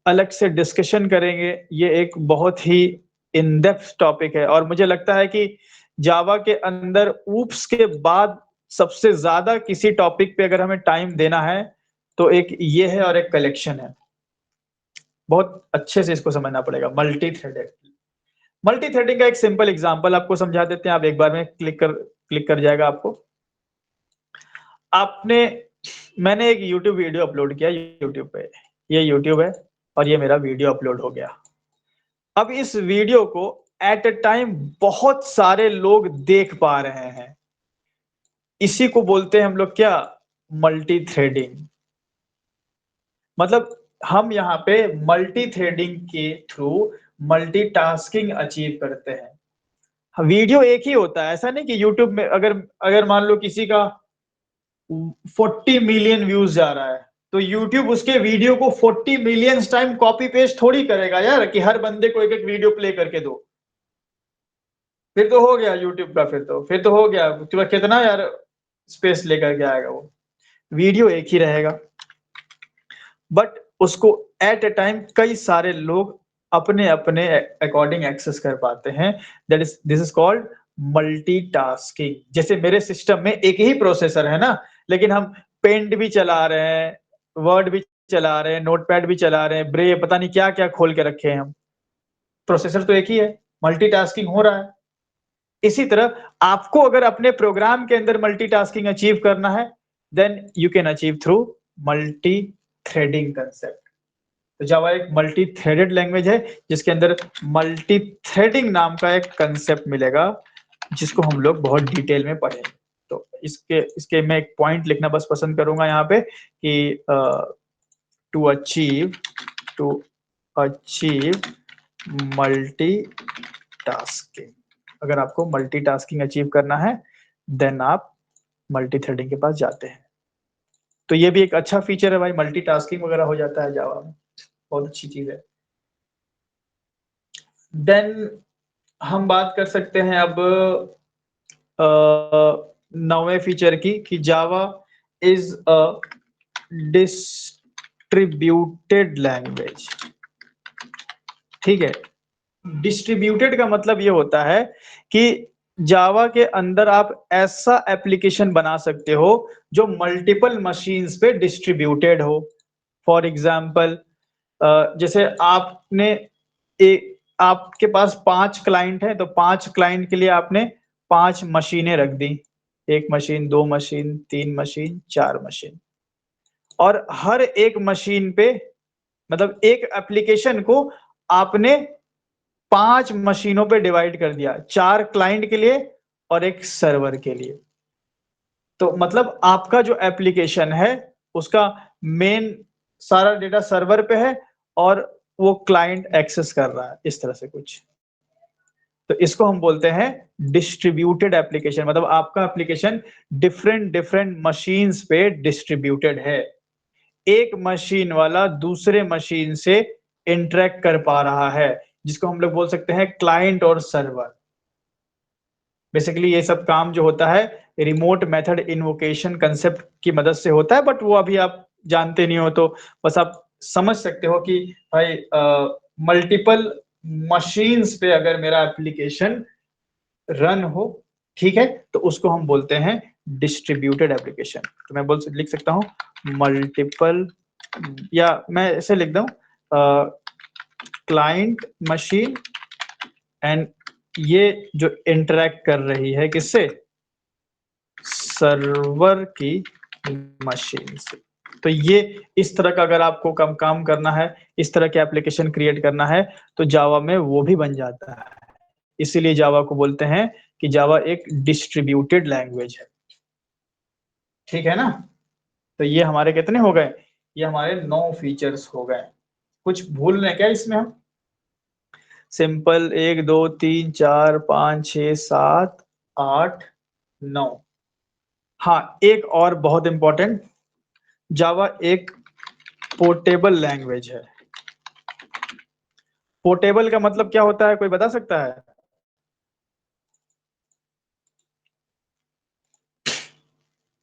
अलग से डिस्कशन करेंगे। ये एक बहुत ही इन डेप्थ टॉपिक है, और मुझे लगता है कि जावा के अंदर ऊप्स के बाद सबसे ज्यादा किसी टॉपिक पे अगर हमें टाइम देना है तो एक ये है और एक कलेक्शन है। बहुत अच्छे से इसको समझना पड़ेगा। मल्टी थ्रेडिंग का एक सिंपल एग्जांपल आपको समझा देते हैं, आप एक बार में क्लिक कर जाएगा आपको। आपने मैंने एक YouTube वीडियो अपलोड किया YouTube पे, ये YouTube है और ये मेरा वीडियो अपलोड हो गया। अब इस वीडियो को एट अ टाइम बहुत सारे लोग देख पा रहे हैं, इसी को बोलते हैं हम लोग क्या? Multi threading. मतलब हम यहाँ पे मल्टी थ्रेडिंग के थ्रू मल्टीटास्किंग अचीव करते हैं। वीडियो एक ही होता है, ऐसा नहीं कि YouTube में अगर मान लो किसी का 40 मिलियन व्यूज जा रहा है, तो YouTube उसके वीडियो को 40 मिलियन टाइम कॉपी पेस्ट थोड़ी करेगा यार, कि हर बंदे को एक एक वीडियो प्ले करके दो। फिर तो हो गया YouTube का, फिर तो हो गया, तो कितना यार स्पेस लेकर के आएगा वो। वीडियो एक ही रहेगा, बट उसको एट ए टाइम कई सारे लोग अपने अपने अकॉर्डिंग एक्सेस कर पाते हैं। This is called multitasking. जैसे मेरे सिस्टम में एक ही प्रोसेसर है ना, लेकिन हम पेंट भी चला रहे हैं, वर्ड भी चला रहे हैं, नोटपैड भी चला रहे हैं, ब्रेव, पता नहीं क्या क्या खोल के रखे हैं हम, प्रोसेसर तो एक ही है, मल्टीटास्किंग हो रहा है। इसी तरह आपको अगर अपने प्रोग्राम के अंदर मल्टीटास्किंग अचीव करना है, then you can achieve through multi threading concept. तो जावा एक मल्टी थ्रेडेड लैंग्वेज है, जिसके अंदर मल्टी थ्रेडिंग नाम का एक कंसेप्ट मिलेगा, जिसको हम लोग बहुत डिटेल में पढ़ेंगे। तो इसके मैं एक पॉइंट लिखना बस पसंद करूंगा यहाँ पे कि टू अचीव मल्टीटास्किंग। अगर आपको मल्टीटास्किंग अचीव करना है, देन आप मल्टी थ्रेडिंग के पास जाते हैं। तो ये भी एक अच्छा फीचर है भाई, मल्टीटास्किंग वगैरह हो जाता है जावा में, बहुत अच्छी चीज है। देन हम बात कर सकते हैं अब 9वें फीचर की, कि जावा इज अ डिस्ट्रीब्यूटेड लैंग्वेज। ठीक है, डिस्ट्रीब्यूटेड का मतलब ये होता है कि जावा के अंदर आप ऐसा एप्लीकेशन बना सकते हो जो मल्टीपल मशीन्स पे डिस्ट्रीब्यूटेड हो। फॉर एग्जाम्पल, जैसे आपके पास 5 क्लाइंट हैं, तो 5 क्लाइंट के लिए आपने 5 मशीनें रख दी, 1 मशीन, 2 मशीन, 3 मशीन, 4 मशीन, और हर एक मशीन पे, मतलब एक एप्लीकेशन को आपने 5 मशीनों पे डिवाइड कर दिया, 4 क्लाइंट के लिए और 1 सर्वर के लिए। तो मतलब आपका जो एप्लीकेशन है उसका मेन सारा डेटा सर्वर पे है और वो क्लाइंट एक्सेस कर रहा है, इस तरह से कुछ। तो इसको हम बोलते हैं डिस्ट्रीब्यूटेड एप्लीकेशन, मतलब आपका एप्लीकेशन डिफरेंट डिफरेंट मशीन्स पे डिस्ट्रीब्यूटेड है, एक मशीन वाला दूसरे मशीन से इंटरेक्ट कर पा रहा है, जिसको हम लोग बोल सकते हैं क्लाइंट और सर्वर। बेसिकली ये सब काम जो होता है रिमोट मेथड इन्वोकेशन कंसेप्ट की मदद से होता है, बट वो अभी आप जानते नहीं हो, तो बस आप समझ सकते हो कि भाई मल्टीपल मशीन्स पे अगर मेरा एप्लीकेशन रन हो, ठीक है, तो उसको हम बोलते हैं डिस्ट्रीब्यूटेड एप्लीकेशन। तो मैं लिख सकता हूं मल्टीपल, या मैं ऐसे लिख दूं क्लाइंट मशीन, एंड ये जो इंटरेक्ट कर रही है किससे, सर्वर की मशीन से। तो ये इस तरह का अगर आपको काम करना है, इस तरह के एप्लीकेशन क्रिएट करना है, तो जावा में वो भी बन जाता है। इसीलिए जावा को बोलते हैं कि जावा एक डिस्ट्रीब्यूटेड लैंग्वेज है। ठीक है ना? तो ये हमारे कितने हो गए, ये हमारे 9 फीचर्स हो गए। कुछ भूल रहे हैं क्या इसमें हम? सिंपल 1 2 3 4 5 6 7 8 9। हाँ, एक और बहुत इंपॉर्टेंट, जावा एक पोर्टेबल लैंग्वेज है। पोर्टेबल का मतलब क्या होता है, कोई बता सकता है?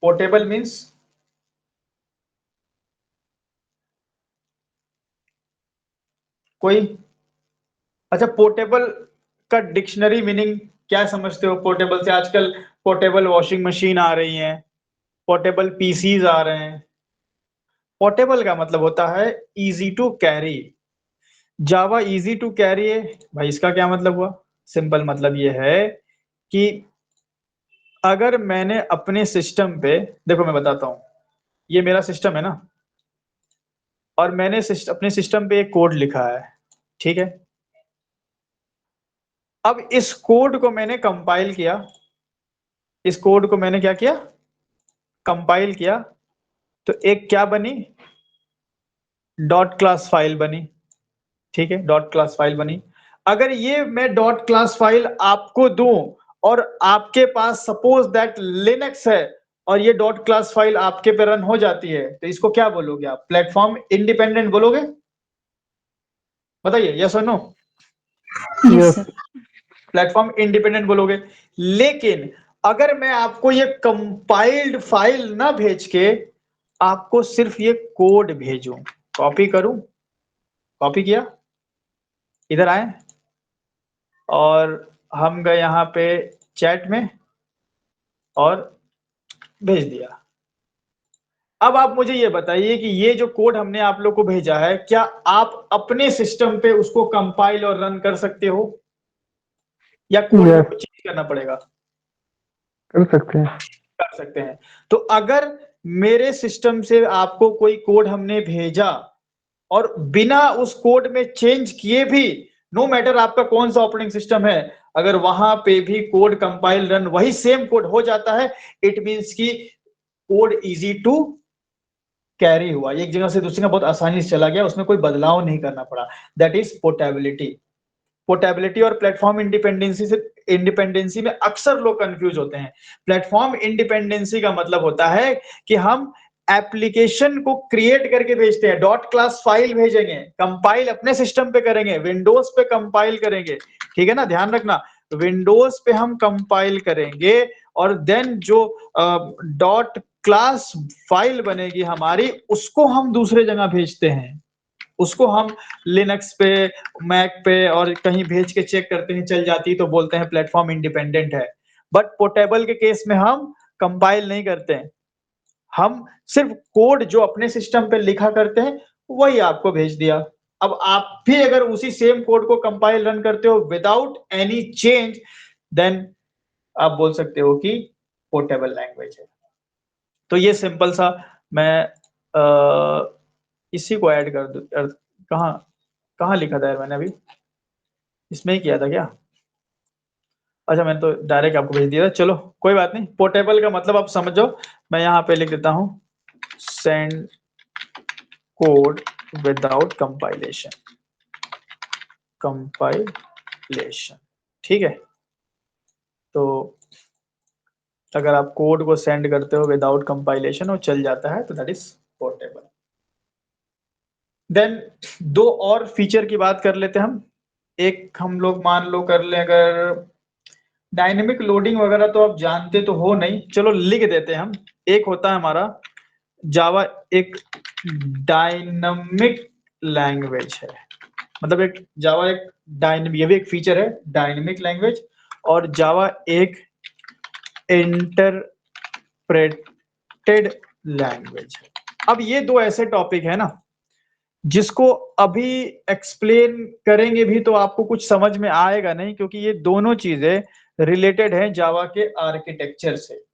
पोर्टेबल मीन्स कोई, अच्छा पोर्टेबल का डिक्शनरी मीनिंग क्या समझते हो? पोर्टेबल से आजकल पोर्टेबल वॉशिंग मशीन आ रही हैं, पोर्टेबल पीसीज आ रहे हैं। पोर्टेबल का मतलब होता है easy to carry. Java easy to carry है भाई, इसका क्या मतलब हुआ? सिंपल मतलब ये है कि अगर मैंने अपने सिस्टम पे, देखो मैं बताता हूं, ये मेरा सिस्टम है ना, और मैंने अपने सिस्टम पे एक कोड लिखा है, ठीक है। अब इस कोड को मैंने कंपाइल किया, इस कोड को मैंने क्या किया, कंपाइल किया, तो एक क्या बनी, डॉट क्लास फाइल बनी, ठीक है, डॉट क्लास फाइल बनी। अगर ये मैं डॉट क्लास फाइल आपको दूं, और आपके पास सपोज दैट लिनक्स है, और ये डॉट क्लास फाइल आपके पे रन हो जाती है, तो इसको क्या बोलोगे आप? प्लेटफॉर्म इंडिपेंडेंट बोलोगे? बताइए, यस और no? Yes, yes sir. Platform independent बोलोगे। लेकिन अगर मैं आपको ये कंपाइल्ड फाइल ना भेज के आपको सिर्फ ये कोड भेजूं, कॉपी करूं, कॉपी किया, इधर आए और हम गए यहां पे चैट में और भेज दिया। अब आप मुझे ये बताइए कि ये जो कोड हमने आप लोग को भेजा है, क्या आप अपने सिस्टम पे उसको कंपाइल और रन कर सकते हो, या कोड में यस कुछ चेंज करना पड़ेगा? कर सकते हैं। कर सकते हैं। तो अगर मेरे सिस्टम से आपको कोई कोड हमने भेजा और बिना उस कोड में चेंज किए भी, नो मैटर आपका कौन सा ऑपरेटिंग सिस्टम है, अगर वहां पे भी कोड कंपाइल रन वही सेम कोड हो जाता है, इट मींस कि कोड इजी टू कैरी हुआ, एक जगह से दूसरी जगह बहुत आसानी से चला गया, उसमें कोई बदलाव नहीं करना पड़ा। That is portability. पोर्टेबिलिटी और प्लेटफॉर्म इंडिपेंडेंसी में अक्सर लोग कंफ्यूज होते हैं। प्लेटफॉर्म इंडिपेंडेंसी का मतलब होता है कि हम एप्लीकेशन को क्रिएट करके भेजते हैं, डॉट क्लास फाइल भेजेंगे, कंपाइल अपने सिस्टम पे करेंगे, विंडोज पे कंपाइल करेंगे, ठीक है ना, ध्यान रखना, विंडोज पे हम कंपाइल करेंगे और देन जो डॉट क्लास फाइल बनेगी हमारी, उसको हम दूसरे जगह भेजते हैं, उसको हम लिनक्स पे, मैक पे और कहीं भेज के चेक करते हैं, चल जाती है तो बोलते हैं प्लेटफॉर्म इंडिपेंडेंट है। बट पोर्टेबल के केस में हम कंपाइल नहीं करते हैं, हम सिर्फ कोड जो अपने सिस्टम पे लिखा करते हैं वही आपको भेज दिया। अब आप भी अगर उसी सेम कोड को कंपाइल रन करते हो विदाउट एनी चेंज, देन आप बोल सकते हो कि पोर्टेबल लैंग्वेज है। तो ये सिंपल सा, मैं इसी को ऐड कर दूं, कहाँ कहाँ लिखा था यार मैंने अभी, इसमें ही किया था क्या? अच्छा, मैंने तो डायरेक्ट आपको भेज दिया था, चलो कोई बात नहीं। पोर्टेबल का मतलब आप समझो, मैं यहाँ पे लिख देता हूँ send code without compilation, compilation, ठीक है। तो अगर आप कोड को सेंड करते हो विदाउट कंपाइलेशन और चल जाता है तो दैट इज पोर्टेबल। देन दो और फीचर की बात कर लेते हैं हम। एक हम लोग मान लो कर ले, अगर डायनेमिक लोडिंग वगैरह तो आप जानते तो हो नहीं, चलो लिख देते हैं हम। एक होता है हमारा जावा, एक डायनामिक लैंग्वेज है, मतलब एक जावा एक डायनेमिक, ये भी एक फीचर है डायनेमिक लैंग्वेज, और जावा एक इंटरप्रेटेड लैंग्वेज है। अब ये दो ऐसे टॉपिक है ना जिसको अभी एक्सप्लेन करेंगे भी तो आपको कुछ समझ में आएगा नहीं, क्योंकि ये दोनों चीजें रिलेटेड हैं जावा के आर्किटेक्चर से।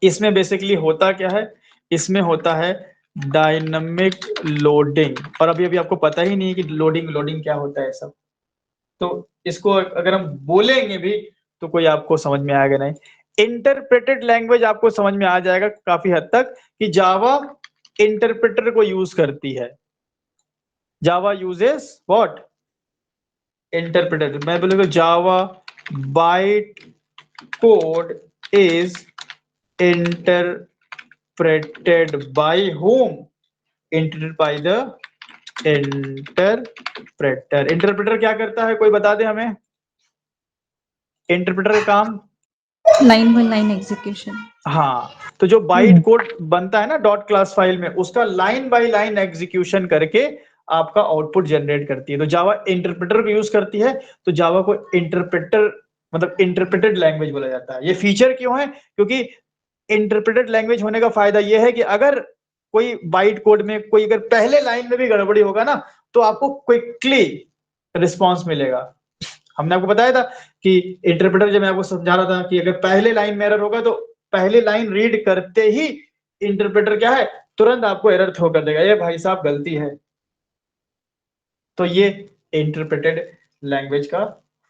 इसमें बेसिकली होता क्या है, इसमें होता है डायनामिक लोडिंग, और अभी अभी आपको पता ही नहीं है कि लोडिंग लोडिंग क्या होता है सब, तो इसको अगर हम बोलेंगे भी तो कोई आपको समझ में आएगा नहीं। इंटरप्रेटेड लैंग्वेज आपको समझ में आ जाएगा काफी हद तक कि जावा इंटरप्रेटर को यूज करती है। जावा यूजेस व्हाट? इंटरप्रेटर। मैं बोलूंगा जावा byte code is interpreted by whom? Interpreted by the interpreter। Interpreter क्या करता है, कोई बता दे हमें? इंटरप्रेटर का काम, लाइन बाय लाइन एग्जीक्यूशन। हाँ, तो जो बाइट कोड बनता है ना डॉट क्लास फाइल में, उसका लाइन बाय लाइन एग्जीक्यूशन करके आपका आउटपुट जनरेट करती है। तो जावा इंटरप्रेटर को यूज करती है, तो जावा को इंटरप्रेटर मतलब इंटरप्रेटेड लैंग्वेज बोला जाता है। ये फीचर क्यों है? क्योंकि इंटरप्रेटेड लैंग्वेज होने का फायदा यह है कि अगर कोई बाइट कोड में कोई अगर पहले लाइन में भी गड़बड़ी होगा ना, तो आपको क्विकली रिस्पॉन्स मिलेगा। हमने आपको बताया था कि इंटरप्रेटर, जब मैं आपको समझा रहा था कि अगर पहले लाइन में एरर होगा तो पहले लाइन रीड करते ही इंटरप्रेटर क्या है, तुरंत आपको एरर थ्रो कर देगा, ये भाई साहब गलती है। तो ये इंटरप्रेटेड लैंग्वेज का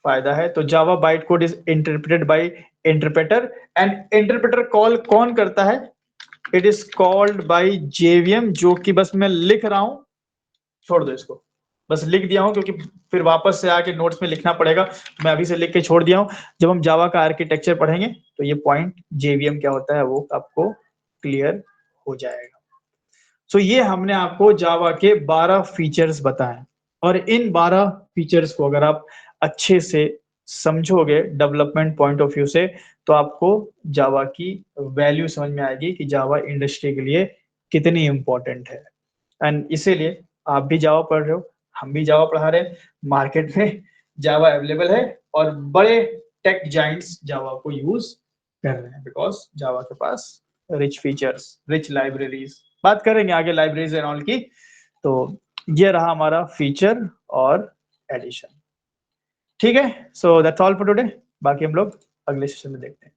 फायदा है। तो जावा byte code is interpreted bye interpreter, and interpreter call कौन करता है? It is called by JVM, जो कि बस मैं लिख रहा हूं, छोड़ दो इसको। बस लिख दिया हूँ क्योंकि फिर वापस से आके नोट्स में लिखना पड़ेगा। मैं अभी से लिख के छोड़ दिया हूँ। जब हम जावा का आर्किटेक्चर पढ़ेंगे तो ये पॉइंट जेवीएम क्या होता है वो आपको क्लियर हो जाएगा। सो ये हमने आपको जावा के 12 फीचर्स बताए और इन 12 फीचर्स को अगर आप अच्छे से समझोगे डेवलपमेंट पॉइंट ऑफ व्यू से तो आपको जावा की वैल्यू समझ में आएगी कि जावा इंडस्ट्री के लिए कितनी इंपॉर्टेंट है। एंड इसीलिए आप भी जावा पढ़ रहे हो, हम भी जावा पढ़ा रहे हैं, मार्केट में जावा अवेलेबल है और बड़े टेक जाइंट्स जावा को यूज कर रहे हैं बिकॉज जावा के पास रिच फीचर्स, रिच लाइब्रेरीज, बात करेंगे आगे लाइब्रेरीज एंड ऑल की। तो ये रहा हमारा फीचर और एडिशन। ठीक है, so that's all for today. बाकी हम लोग अगले सेशन में देखते हैं।